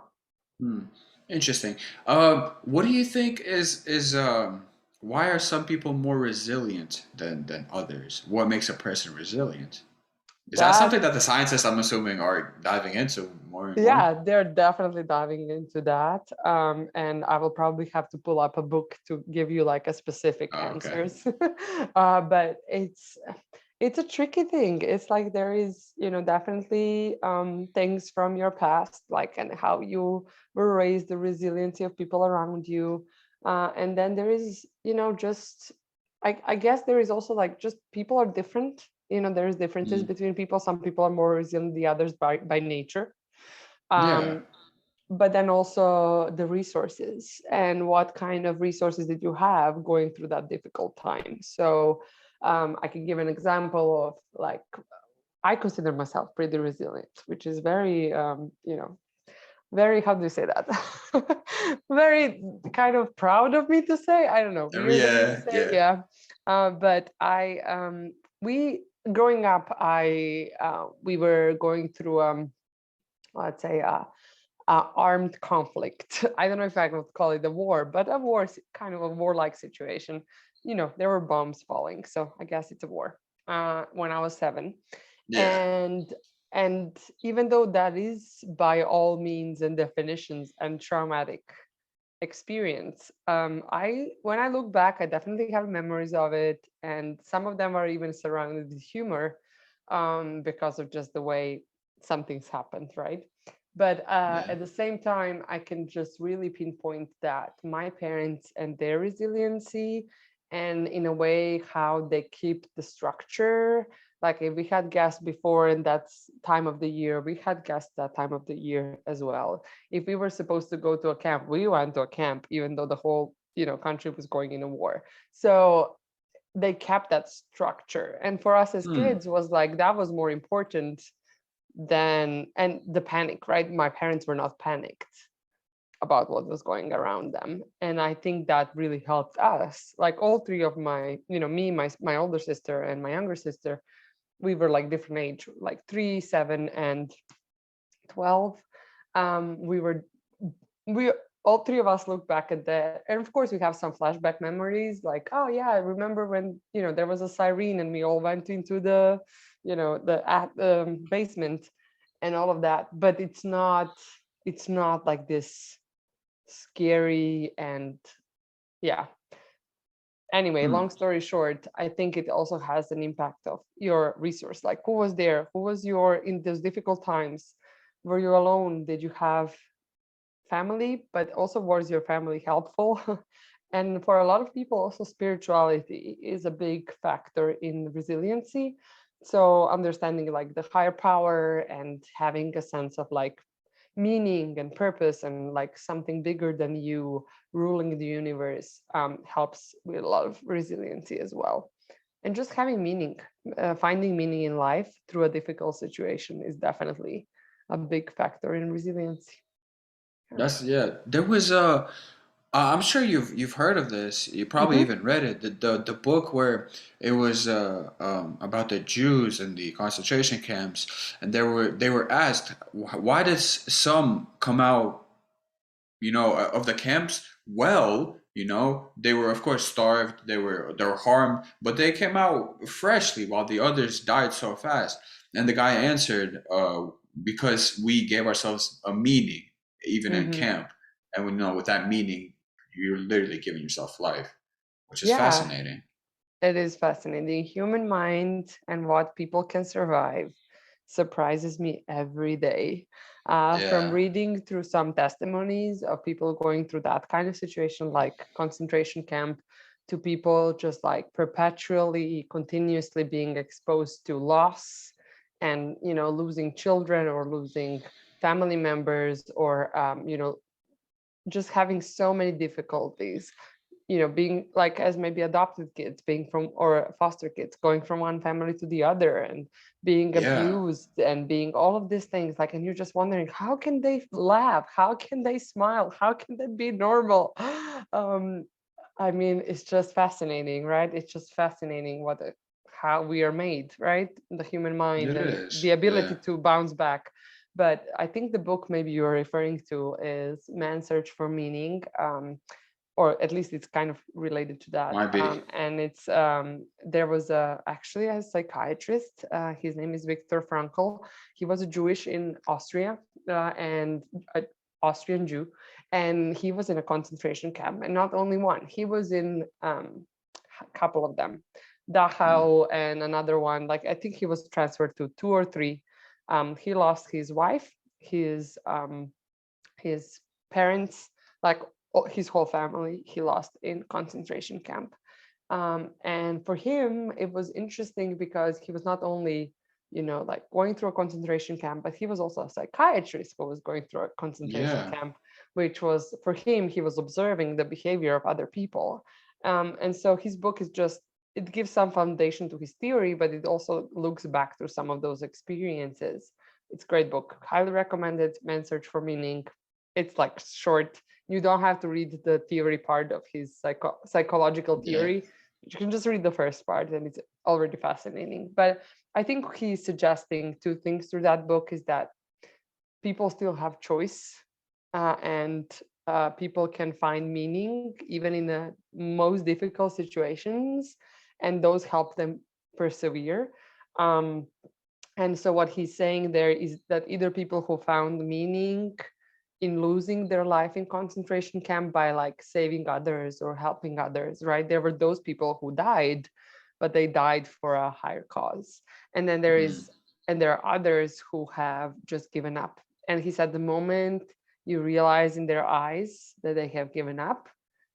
Hmm. Interesting. What do you think is why are some people more resilient than others? What makes a person resilient? Is that something That that the scientists, I'm assuming, are diving into more and more? Yeah, they're definitely diving into that. And I will probably have to pull up a book to give you like a specific Oh, okay. answers. But It's a tricky thing. It's like there is, definitely things from your past, like and how you were raised, the resiliency of people around you, and then there is, just I guess there is also like just people are different. There's differences Mm. between people. Some people are more resilient, the others by nature. Yeah. Um, but then also the resources and what kind of resources did you have going through that difficult time. So I can give an example of like I consider myself pretty resilient, which is very very, how do you say that, very kind of proud of me to say, I don't know, weird of me to Yeah. say, Yeah. yeah. But I we growing up, I we were going through let's say armed conflict. I don't know if I would call it a war, but a war, kind of a warlike situation. There were bombs falling, so I guess it's a war. When I was 7, Yeah. and even though that is by all means and definitions and traumatic experience, I when I look back, I definitely have memories of it, and some of them are even surrounded with humor, because of just the way some things happened, right? But Yeah. at the same time, I can just really pinpoint that my parents and their resiliency, and in a way how they keep the structure. Like if we had guests before and that's time of the year, we had guests that time of the year as well. If we were supposed to go to a camp, we went to a camp, even though the whole country was going in a war. So they kept that structure, and for us as Hmm. kids was like that was more important than, and the panic, right? My parents were not panicked about what was going around them, and I think that really helped us. Like all three of my, me, my older sister and my younger sister, we were like different age, like 3, 7, and 12. We were we all three of us look back at that, and of course we have some flashback memories, like, oh yeah, I remember when there was a siren and we all went into the basement and all of that. But it's not like this scary. And yeah, anyway, Hmm. long story short, I think it also has an impact of your resource, like who was there, who was your in those difficult times. Were you alone? Did you have family? But also, was your family helpful? And for a lot of people, also spirituality is a big factor in resiliency. So understanding like the higher power and having a sense of like meaning and purpose and like something bigger than you ruling the universe, helps with a lot of resiliency as well. And just having meaning, finding meaning in life through a difficult situation is definitely a big factor in resiliency. Yeah. That's yeah. There was a. I'm sure you've heard of this. You probably Mhm. even read it. The book where it was about the Jews in the concentration camps, and they were asked, why does some come out, of the camps? Well, they were of course starved. They were harmed, but they came out freshly while the others died so fast. And the guy answered, because we gave ourselves a meaning even in Mhm. camp, and we know with that meaning you're literally giving yourself life, which is Yeah, fascinating. it is fascinating. Human mind and what people can survive surprises me every day. From Yeah, reading through some testimonies of people going through that kind of situation, like concentration camp, to people just like perpetually, continuously being exposed to loss and, losing children or losing family members, or, just having so many difficulties, being like as maybe adopted kids, being from, or foster kids, going from one family to the other, and being yeah, abused and being all of these things, like, and you're just wondering, how can they laugh, how can they smile, how can that be normal? um I mean, it's just fascinating, right? It's just fascinating how we are made, right? The human mind it and the is. ability Yeah, to bounce back. But I think the book maybe you're referring to is Man's Search for Meaning, or at least it's kind of related to that. might be. And it's there was actually a psychiatrist. His name is Viktor Frankl. He was a Jewish in Austria, and an Austrian Jew, and he was in a concentration camp, and not only one. He was in a couple of them. Mm. Dachau, and another one, like I think he was transferred to two or three. He lost his wife, his parents, like his whole family, he lost in concentration camp. And for him, it was interesting because he was not only, like going through a concentration camp, but he was also a psychiatrist who was going through a concentration Yeah. camp, which was for him, he was observing the behavior of other people. And so his book is just, it gives some foundation to his theory, but it also looks back through some of those experiences. It's a great book. Highly recommended. Man's Search for Meaning. It's like short. You don't have to read the theory part of his psychological Yeah. theory. You can just read the first part and it's already fascinating. But I think he's suggesting two things through that book is that people still have choice, and people can find meaning even in the most difficult situations, and those help them persevere. Um, and so what he's saying there is that either people who found meaning in losing their life in concentration camp by like saving others or helping others, right? There were those people who died, but they died for a higher cause. And then Mm. there are others who have just given up. And he said the moment you realize in their eyes that they have given up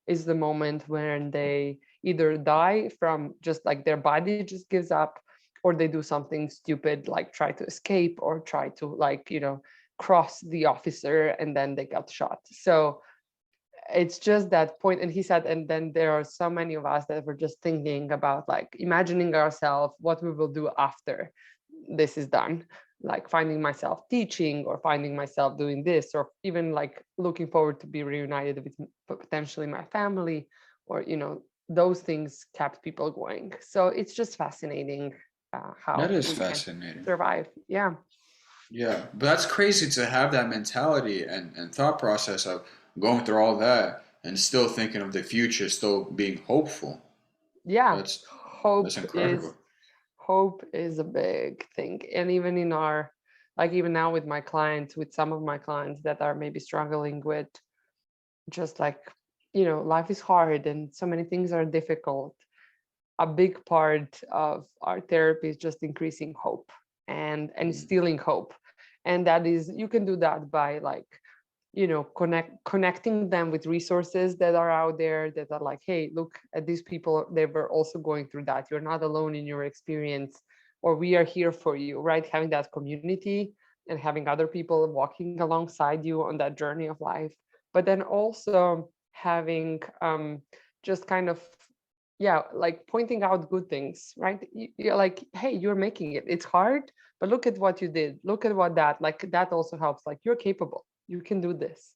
is the moment when they either die from just like their body just gives up, or they do something stupid like try to escape or try to like cross the officer and then they got shot. So it's just that point. And he said, and then there are so many of us that were just thinking about like imagining ourselves what we will do after this is done, like finding myself teaching or finding myself doing this, or even like looking forward to be reunited with potentially my family, or those things kept people going. So it's just fascinating That how is we can fascinating. survive. Yeah. Yeah, but that's crazy to have that mentality and thought process of going through all that and still thinking of the future, still being hopeful. Yeah. That's that's hope is incredible. hope is a big thing. And even in our, like even now with my clients, with some of my clients that are maybe struggling with just like life is hard and so many things are difficult, a big part of our therapy is just increasing hope and Mm. instilling hope. And that is, you can do that by like connecting them with resources that are out there that are like, hey, look at these people, they were also going through that, you're not alone in your experience, or we are here for you, right? Having that community and having other people walking alongside you on that journey of life. But then also having just kind of, yeah, like pointing out good things, right? You're like, hey, you're making it, it's hard, but look at what you did, look at what that, like that also helps, like you're capable, you can do this.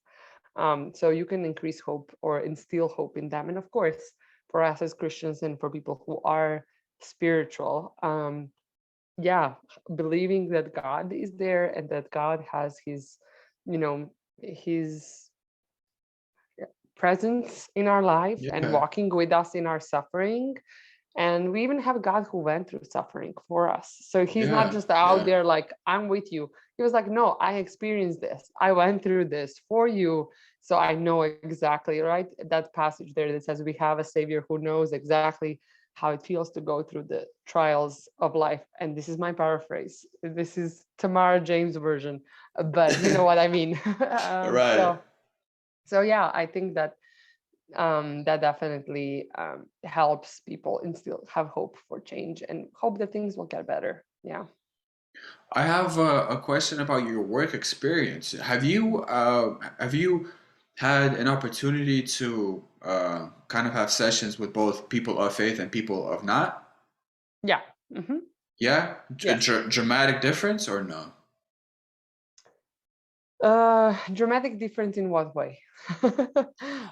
So you can increase hope or instill hope in them. And of course, for us as Christians and for people who are spiritual, yeah, believing that God is there and that God has you know, his presence in our life and Yeah, walking with us in our suffering. And we even have God who went through suffering for us. So he's not yeah, just out yeah, there like, I'm with you. He was like, no, I experienced this. I went through this for you. So I know exactly, right? That passage there that says we have a savior who knows exactly how it feels to go through the trials of life. And this is my paraphrase. This is Tamara James version, but you know what I mean. right. So yeah, I think that that definitely helps people and still have hope for change and hope that things will get better. Yeah. I have a question about your work experience. Have you had an opportunity to kind of have sessions with both people of faith and people of not? Yeah. Hmm. Yeah, a Yes. dramatic difference or no? Dramatic difference in what way?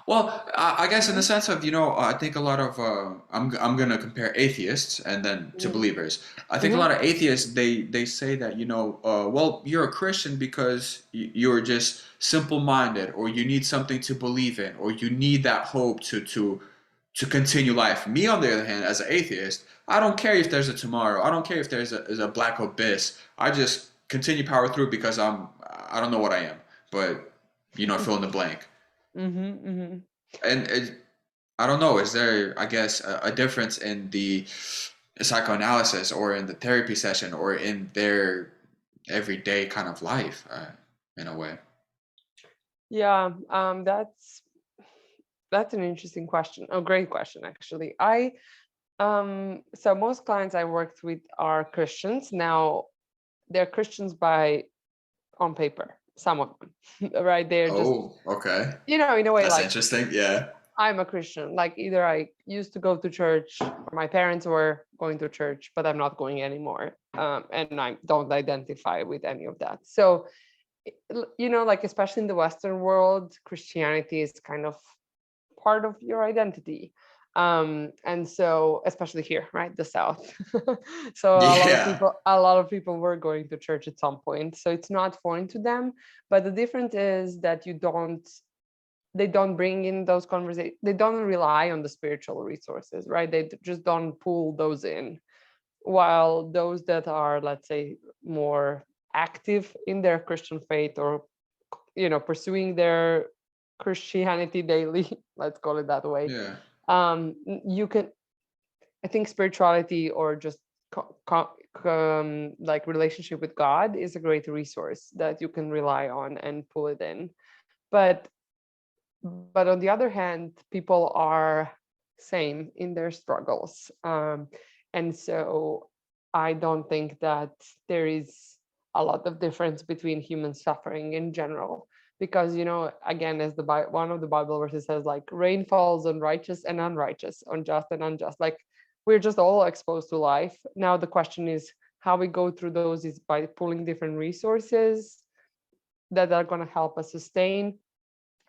Well, I guess in the sense of, I think a lot of I'm gonna compare atheists and then to Hmm. believers. I think a Hmm. lot of atheists they say that well, you're a Christian because you're just simple-minded, or you need something to believe in, or you need that hope to continue life. Me, on the other hand, as an atheist, I don't care if there's a tomorrow. I don't care if there's a black abyss. I just continue power through because I don't know what I am, but fill in the blank. Hmm. Hmm. And I don't know. Is there, I guess, a difference in the psychoanalysis or in the therapy session or in their everyday kind of life, in a way? Yeah, that's an interesting question. A great question, actually. So most clients I worked with are Christians. Now they're Christians by on paper, some of them, right? They're just, Oh, okay. in a way, That's like interesting. Yeah. I'm a Christian. Like either I used to go to church or my parents were going to church, but I'm not going anymore. And I don't identify with any of that. So, like especially in the Western world, Christianity is kind of part of your identity. And so especially here, right, the South. So Yeah. a lot of people were going to church at some point. So it's not foreign to them. But the difference is that they don't bring in those conversations. They don't rely on the spiritual resources, right? They just don't pull those in. While those that are, let's say, more active in their Christian faith, or pursuing their Christianity daily, let's call it that way, Yeah. you can, I think spirituality, or just like relationship with God, is a great resource that you can rely on and pull it in. But on the other hand, people are same in their struggles, and so I don't think that there is a lot of difference between human suffering in general, because again, as one of the Bible verses says, like rain falls on righteous and unrighteous, on just and unjust. Like we're just all exposed to life. Now the question is how we go through those is by pulling different resources that are going to help us sustain.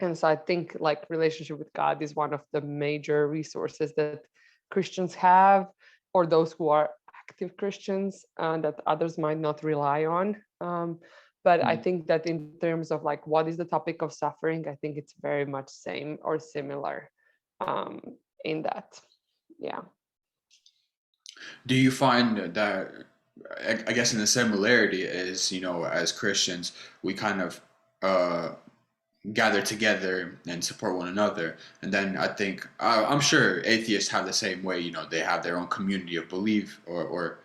And so I think like relationship with God is one of the major resources that Christians have, or those who are active Christians, that others might not rely on. But I Mm. think that in terms of like what is the topic of suffering, I think it's very much same or similar, um, in that. Yeah. Do you find that, I guess, in the similarity is, as Christians, we kind of uh, gather together and support one another. And then I think, I'm sure atheists have the same way, they have their own community of belief or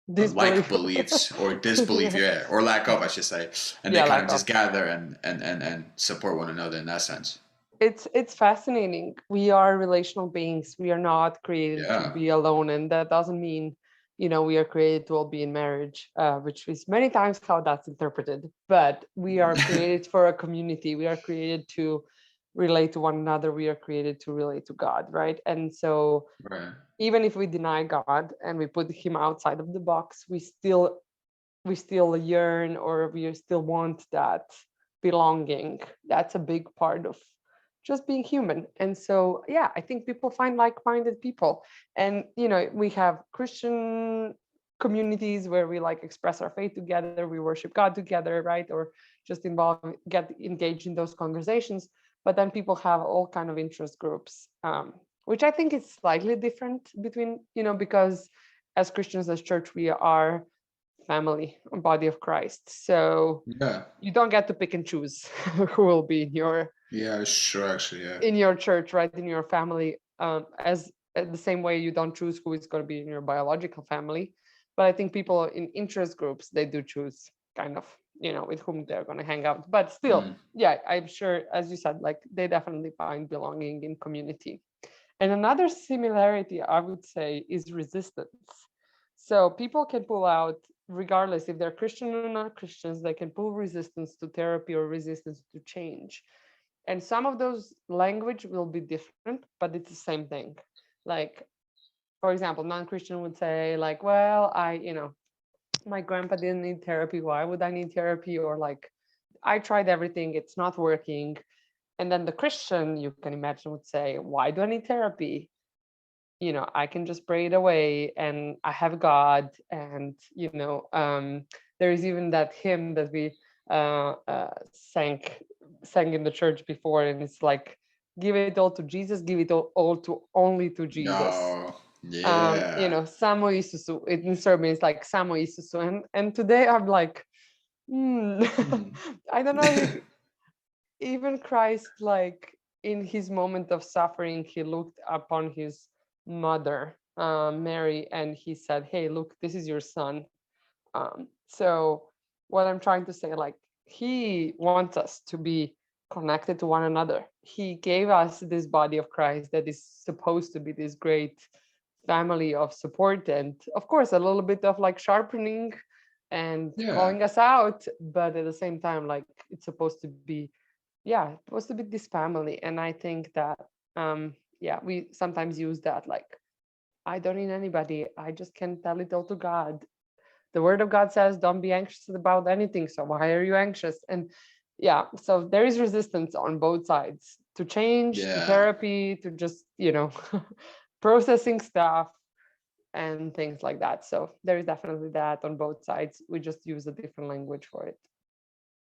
like Disbelief. beliefs or disbelief, Yeah. yeah, or lack of, I should say. And they Yeah, kind lack of of. just gather and support one another in that sense. It's fascinating. We are relational beings. We are not created to Yeah. be alone, and that doesn't mean we are created to all be in marriage, which is many times how that's interpreted. But we are created for a community. We are created to relate to one another. We are created to relate to God, right? And so Right. even if we deny God and we put him outside of the box, we still yearn, or we still want that belonging. That's a big part of just being human. And so yeah, I think people find like-minded people. And we have Christian communities where we like express our faith together, we worship God together, right? Or just get engaged in those conversations. But then people have all kind of interest groups, which I think is slightly different between, because as Christians, as church, we are family, a body of Christ. So Yeah. you don't get to pick and choose who will be in your Yeah, sure, actually, yeah. church, right? In your family, as the same way you don't choose who is going to be in your biological family. But I think people in interest groups, they do choose kind of, with whom they're going to hang out. But still, Mm. yeah, I'm sure, as you said, like they definitely find belonging in community. And another similarity I would say is resistance. So people can pull out, regardless if they're Christian or not Christians, they can pull resistance to therapy or resistance to change. And some of those language will be different, but it's the same thing. Like, for example, non-Christian would say, like, well, my grandpa didn't need therapy. Why would I need therapy? Or like, I tried everything, it's not working. And then the Christian, you can imagine, would say, why do I need therapy? I can just pray it away, and I have God. And there is even that hymn that we sang in the church before, and it's like, give it all to Jesus, give it all to only to Jesus. No. Yeah. Samo Isusu. In Serbian it's like Samo Isusu. And today I'm like, Mm. I don't know if even Christ, like in his moment of suffering, he looked upon his mother, Mary, and he said, hey, look, this is your son. So what I'm trying to say, like, he wants us to be connected to one another. He gave us this body of Christ that is supposed to be this great family of support, and of course a little bit of like sharpening and Yeah. calling us out, but at the same time, like, it's supposed to be, yeah, it's supposed to be this family. And I think that yeah, we sometimes use that, like, I don't need anybody, I just can tell it all to God. The word of God says, don't be anxious about anything. So why are you anxious? And yeah, so there is resistance on both sides to change, to Yeah. therapy, to just, processing stuff and things like that. So there is definitely that on both sides. We just use a different language for it.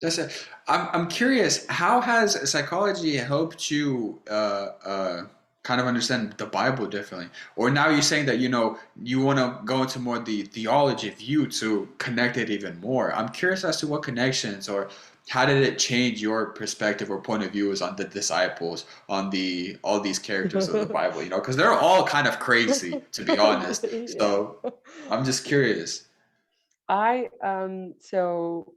That's a, I'm curious, how has psychology helped you kind of understand the Bible differently? Or now you're saying that, you want to go into more the theology view to connect it even more. I'm curious as to what connections or how did it change your perspective or point of views on the disciples, on the all these characters of the Bible, because they're all kind of crazy, to be honest. Yeah. So I'm just curious. I so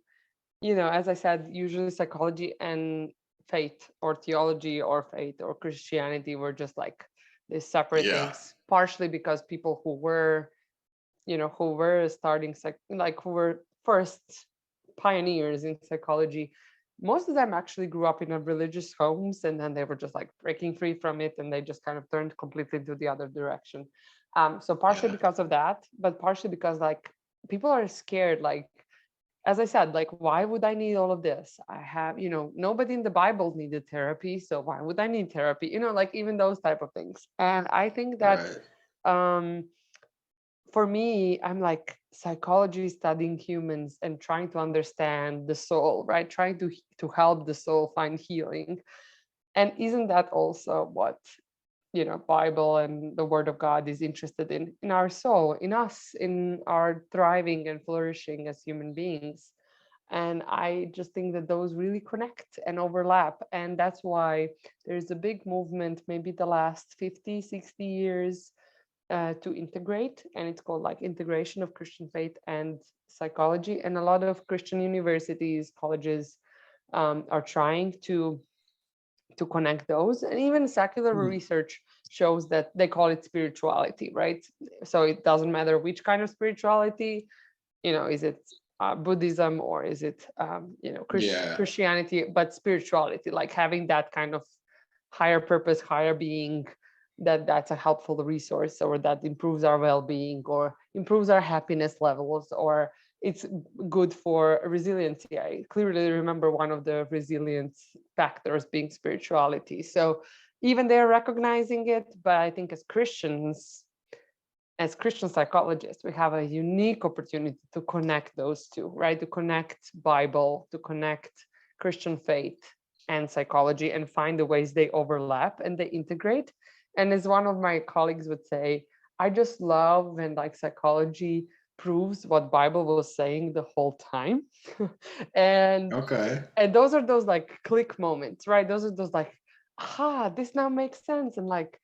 as I said, usually psychology and faith or theology or faith or Christianity were just like these separate Yeah. things, partially because people who were starting who were first pioneers in psychology, most of them actually grew up in a religious homes, and then they were just like breaking free from it, and they just kind of turned completely to the other direction. So partially Yeah. because of that, but partially because like people are scared, like, as I said, like, why would I need all of this? I have, nobody in the Bible needed therapy, so why would I need therapy? Like, even those type of things. And I think that Right. um for me, I'm like, psychology studying humans and trying to understand the soul, right? Trying to help the soul find healing. And isn't that also what Bible and the Word of God is interested in our soul, in us, in our thriving and flourishing as human beings? And I just think that those really connect and overlap. And that's why there's a big movement, maybe the last 50, 60 years, to integrate, and it's called like integration of Christian faith and psychology. And a lot of Christian universities, colleges, are trying to connect those. And even secular Hmm. research shows that they call it spirituality, right? So it doesn't matter which kind of spirituality, is it Buddhism, or is it Yeah. Christianity, but spirituality, like having that kind of higher purpose, higher being, that's a helpful resource, or that improves our well-being or improves our happiness levels, or it's good for resiliency. I clearly remember one of the resilience factors being spirituality. So even they're recognizing it, but I think as Christian psychologists, we have a unique opportunity to connect those two, right? To connect Bible, to connect Christian faith and psychology, and find the ways they overlap and they integrate. And as one of my colleagues would say, I just love when like psychology proves what Bible was saying the whole time. and Okay. and those are those like click moments, right? Those are those like, aha, this now makes sense. And like,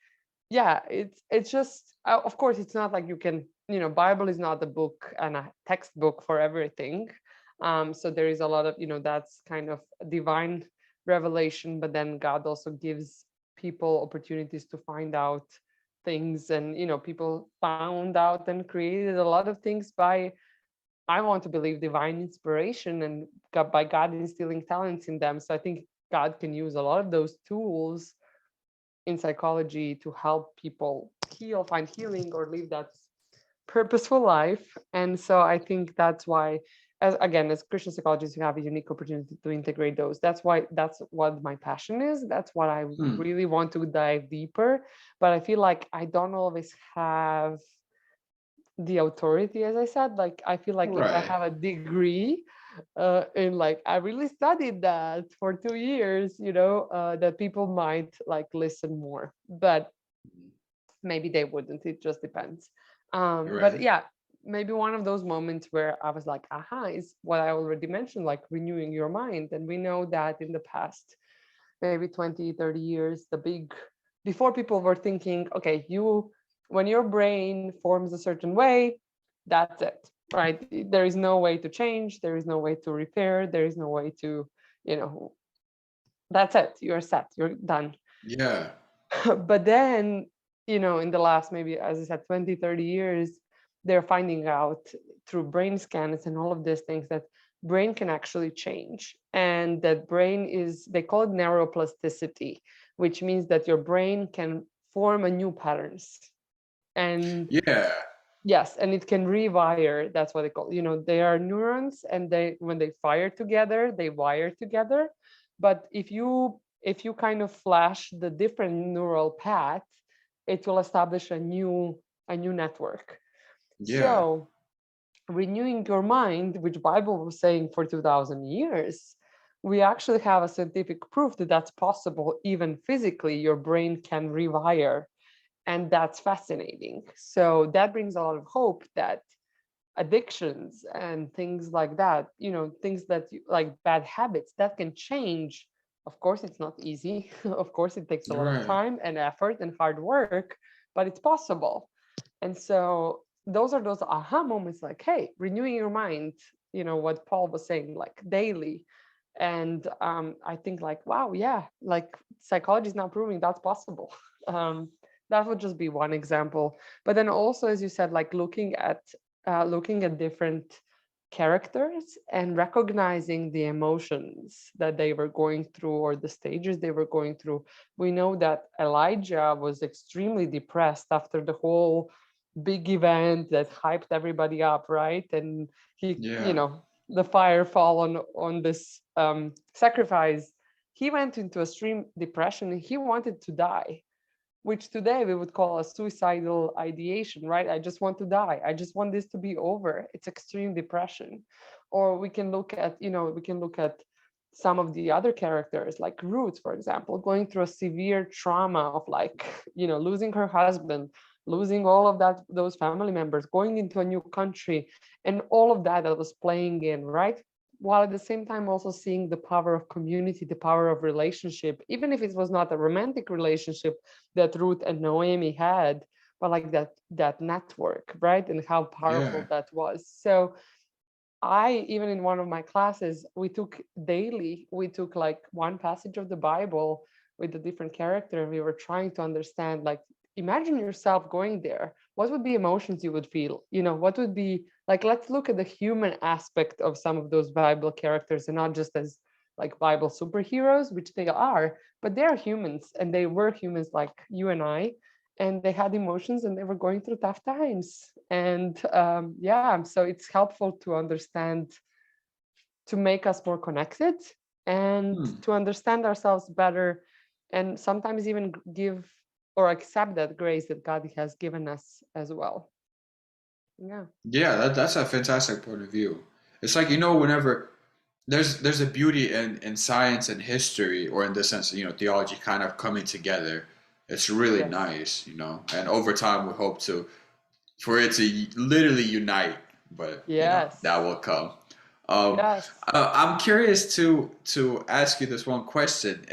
yeah, it's just, of course, it's not like you can, Bible is not a book and a textbook for everything. So there is a lot of, that's kind of divine revelation, but then God also gives people opportunities to find out things. And people found out and created a lot of things by, I want to believe, divine inspiration, and by God instilling talents in them. So I think God can use a lot of those tools in psychology to help people heal, find healing, or live that purposeful life. And so I think that's why, as Christian psychologists, we have a unique opportunity to integrate those. That's what my passion is. That's what I Hmm. really want to dive deeper. But I feel like I don't always have the authority, as I said. Like, I feel like if I Right. have a degree in, like, I really studied that for 2 years, that people might like listen more, but maybe they wouldn't. It just depends. But Right. yeah, maybe one of those moments where I was like, aha, is what I already mentioned, like renewing your mind. And we know that in the past, maybe 20, 30 years, before people were thinking, okay, you when your brain forms a certain way, that's it, right? There is no way to change, there is no way to repair, there is no way to, you know, that's it, you're set, you're done. Yeah. But then, in the last, maybe, as I said, 20, 30 years, they're finding out through brain scans and all of these things that brain can actually change, and that brain is, they call it neuroplasticity, which means that your brain can form a new patterns. And Yeah. yes, and it can rewire. That's what they call, they are neurons, and they, when they fire together, they wire together. But if you kind of flash the different neural path, it will establish a new network. Yeah. So renewing your mind, which Bible was saying for 2000 years, we actually have a scientific proof that that's possible. Even physically, your brain can rewire, and that's fascinating. So that brings a lot of hope that addictions and things like that, things that like bad habits, that can change. Of course it's not easy. Of course it takes a lot of Right. time and effort and hard work, but it's possible. And so those are those aha moments, like, hey, renewing your mind, what Paul was saying, like daily. And I think, like, wow, yeah, like psychology is now proving that's possible. um, that would just be one example. But then also, as you said, like looking at different characters and recognizing the emotions that they were going through, or the stages they were going through. We know that Elijah was extremely depressed after the whole big event that hyped everybody up, right? And he, Yeah. the fire fall on this sacrifice. He went into extreme depression, and he wanted to die, which today we would call a suicidal ideation, right? I just want to die. I just want this to be over. It's extreme depression. Or we can look at some of the other characters, like Ruth, for example, going through a severe trauma of, like, losing her husband, losing all of those family members, going into a new country, and all of that was playing in, right? While at the same time also seeing the power of community, the power of relationship, even if it was not a romantic relationship that Ruth and Naomi had, but like that network, right? And how powerful Yeah. that was. So I, even in one of my classes, we took like one passage of the Bible with a different character, and we were trying to understand, like, imagine yourself going there. What would be emotions you would feel? What would be like, let's look at the human aspect of some of those Bible characters, and not just as like Bible superheroes, which they are, but they're humans, and they were humans like you and I, and they had emotions, and they were going through tough times. And yeah, so it's helpful to understand, to make us more connected, and Hmm. to understand ourselves better, and sometimes even give or accept that grace that God has given us as well. Yeah. Yeah, that's a fantastic point of view. It's like, whenever there's a beauty in science and history, or in the sense, theology kind of coming together. It's really Yes. nice. And over time we hope to for it to literally unite, but that Yes. will come. Um, Yes. I'm curious to ask you this one question.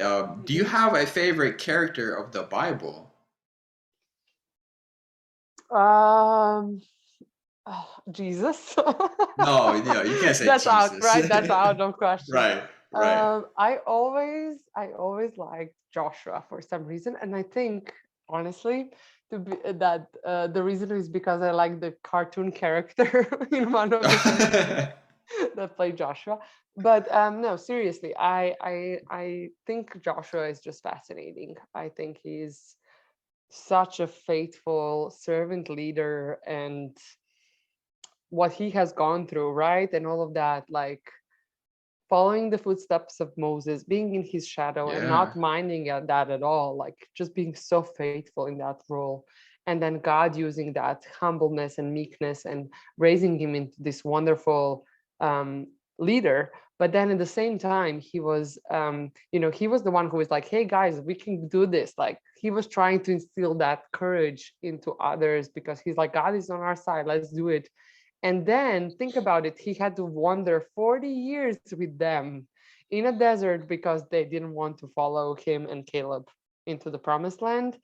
Do you Mhm. have a favorite character of the Bible? Um, Jesus. No, you can't say That's out, Jesus. right? That's out of question. Right, right. I always liked Joshua for some reason, and I think, honestly, the reason is because I like the cartoon character in one of the series that played Joshua. But no, seriously, I think Joshua is just fascinating. I think he's such a faithful servant leader, and what he has gone through, right? And all of that, like following the footsteps of Moses, being in his shadow and Yeah, not minding that at all, like just being so faithful in that role. And then God using that humbleness and meekness and raising him into this wonderful um, leader. But then at the same time, he was the one who was like, hey guys, we can do this. Like, he was trying to instill that courage into others, because he's like, God is on our side, let's do it. And then think about it, he had to wander 40 years with them in a desert because they didn't want to follow him and Caleb into the promised land.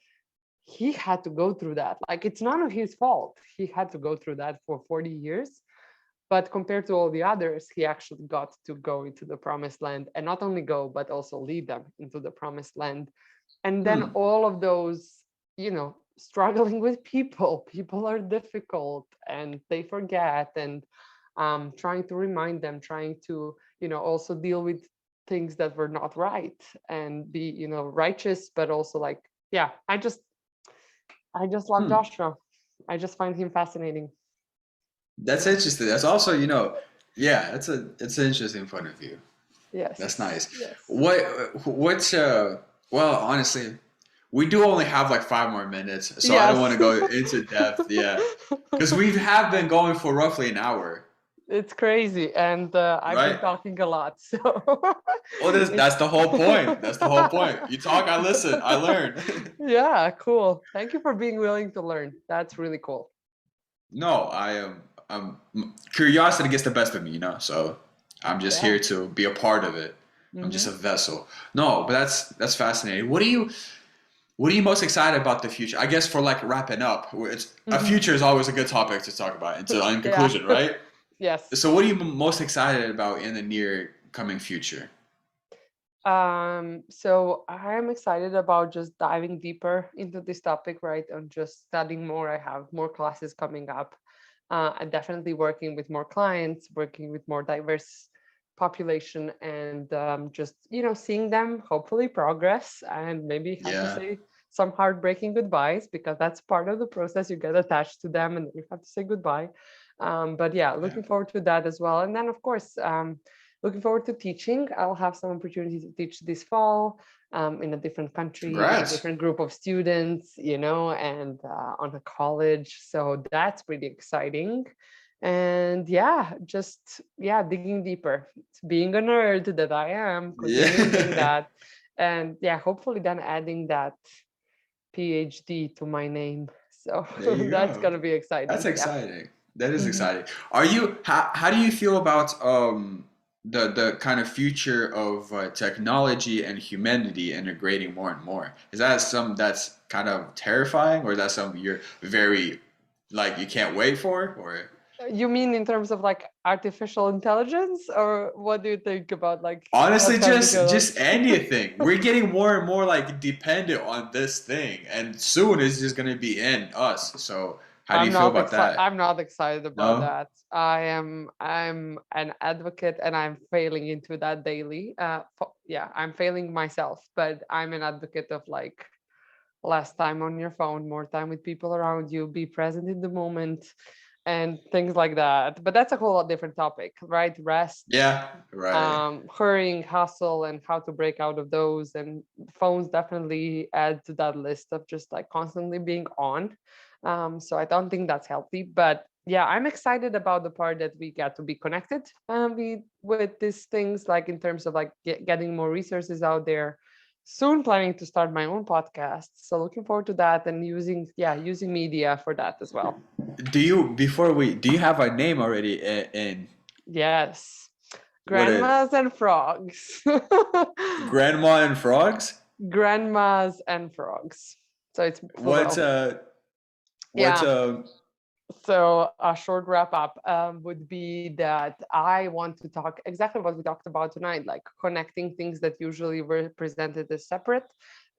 he had to go through that. Like, it's none of his fault. He had to go through that for 40 years. But compared to all the others, he actually got to go into the promised land, and not only go, but also lead them into the promised land. And then Hmm. all of those, struggling with people are difficult and they forget, and trying to remind them, trying to, also deal with things that were not right, and be, righteous, but also like, yeah, I just love Hmm. Joshua. I just find him fascinating. That's interesting. That's also, yeah, it's an interesting point of view. That's Yes, nice. yes. What's well, honestly, we do only have like 5 more minutes, so I don't want Yes. to go into depth, yeah. Because we have been going for roughly an hour, It's crazy, and I've been right? talking a lot, so Oh, that's it's the whole point. That's the whole point. You talk, I listen, I learn. yeah, cool. Thank you for being willing to learn. That's really cool. No, I am. Curiosity gets the best of me, So I'm just Yeah. here to be a part of it. I'm just a Hmm. vessel. No, but that's fascinating. What are you most excited about the future? I guess for like wrapping up, it's a Hmm. future is always a good topic to talk about. It's in Yeah. conclusion, right? Yes. So what are you most excited about in the near coming future? So I'm excited about just diving deeper into this topic, right? And just studying more. I have more classes coming up. I'm definitely working with more clients, working with more diverse population, and just, seeing them hopefully progress, and maybe have to Yeah, say some heartbreaking goodbyes, because that's part of the process. You get attached to them and you have to say goodbye. But yeah, yeah. looking forward to that as well. And then, of course, looking forward to teaching. I'll have some opportunity to teach this fall, in a different country with a Congrats. different group of students, and on a college. So that's pretty exciting. And yeah, just, yeah, digging deeper, being a nerd that I am, continuing being Yeah. that. And yeah, hopefully then adding that PhD to my name. So There you that's go. going to be That's exciting. Yeah. exciting. That is Mhm. exciting. How do you feel about the kind of future of technology and humanity integrating more and more? Is that something that's kind of terrifying, or is that something you're very like you can't wait for? Or You mean in terms of like artificial intelligence, or what do you think about like honestly, what's happening just anything. We're getting more and more like dependent on this thing, and soon it's just gonna be in us. So how do you I'm feel not about excited. that? I'm not excited about No? that. I'm an advocate, and I'm failing into that daily. Yeah, I'm failing myself, but I'm an advocate of like less time on your phone, more time with people around you, be present in the moment, and things like that. But that's a whole lot different topic, right? Rest, Yeah, right. hurrying, hustle, and how to break out of those. And phones definitely add to that list of just like constantly being on. So I don't think that's healthy. But yeah, I'm excited about the part that we get to be connected, with these things, like in terms of like getting more resources out there. Soon planning to start my own podcast. So looking forward to that, and using media for that as well. Do you have a name already in Yes. what it Grandmas and frogs. Grandma and Frogs? Grandmas and frogs. So it's What plural. what Yeah. So a short wrap up, would be that I want to talk exactly what we talked about tonight, like connecting things that usually were presented as separate,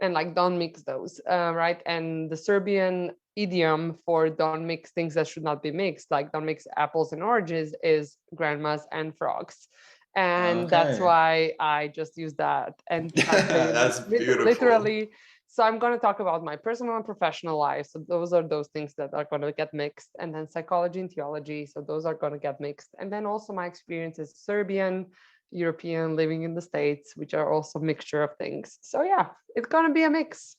and like don't mix those, right? And the Serbian idiom for don't mix things that should not be mixed, like don't mix apples and oranges, is grandmas and frogs. And that's okay. why I just use that and translated it That's beautiful. literally. So I'm going to talk about my personal and professional life. So those are those things that are going to get mixed. And then psychology and theology. So those are going to get mixed. And then also my experience as Serbian, European, living in the States, which are also mixture of things. So yeah, it's going to be a mix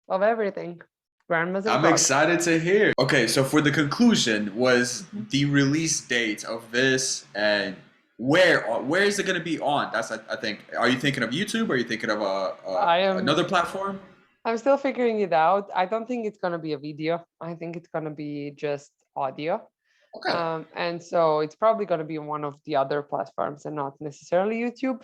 of everything. Grandmas and I'm frogs. excited to hear. Okay, so for the conclusion, was Mhm. the release date of this and where is it going to be on? That's I think. Are you thinking of YouTube? Are you thinking of I am another platform? I'm still figuring it out. I don't think it's going to be a video. I think it's going to be just audio. Okay. And so it's probably going to be on one of the other platforms and not necessarily YouTube.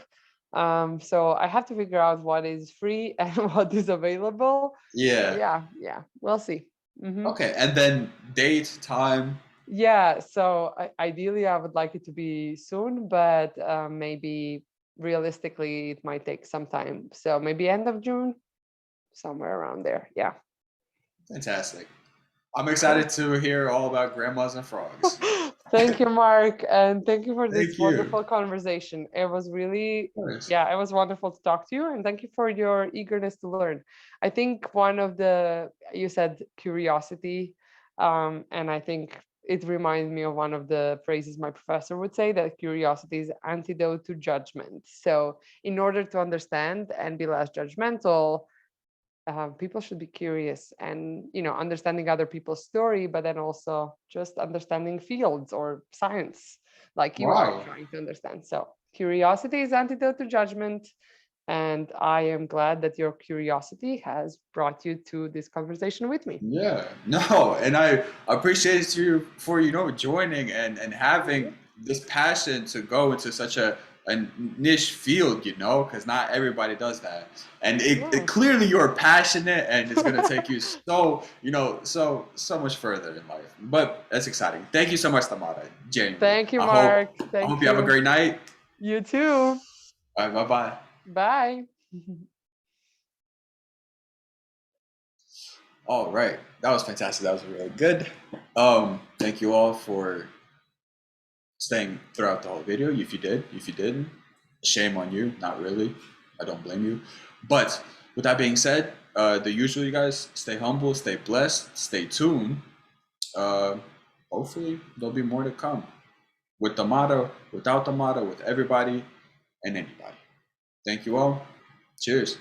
So I have to figure out what is free and what is available. So Yeah. yeah, we'll see. Hmm. Okay. And then date, time. Yeah, so ideally I would like it to be soon, but maybe realistically it might take some time. So maybe end of June, somewhere around there. Yeah. Fantastic. I'm Cool. excited to hear all about grandmas and frogs. Thank you, Mark, and thank you for this Thank you. wonderful conversation. It was really, Of course. yeah, it was wonderful to talk to you, and thank you for your eagerness to learn. I think one of the, you said curiosity, and I think it reminds me of one of the phrases my professor would say, that curiosity is antidote to judgment. So, in order to understand and be less judgmental, people should be curious and understanding other people's story, but then also just understanding fields or science like you are Wow. trying to understand. So curiosity is antidote to judgment, and I am glad that your curiosity has brought you to this conversation with me. Yeah, no, and I appreciate you for joining and Yeah. having this passion to go into such a niche field, because not everybody does that. And it Yeah. clearly you're passionate, and it's gonna take you so much further in life. But that's exciting. Thank you so much, Tamara. Genuinely, Thank you, I hope Mark. I hope Thank you have a you. great night. You too. All right, bye bye. Bye. All right, that was fantastic. That was really good. Thank you all for staying throughout the whole video. If you didn't, shame on you. Not really. I don't blame you. But with that being said, the usual, you guys, stay humble, stay blessed, stay tuned. Uh, Hopefully, there'll be more to come with the motto, without the motto, with everybody and anybody. Thank you all. Cheers.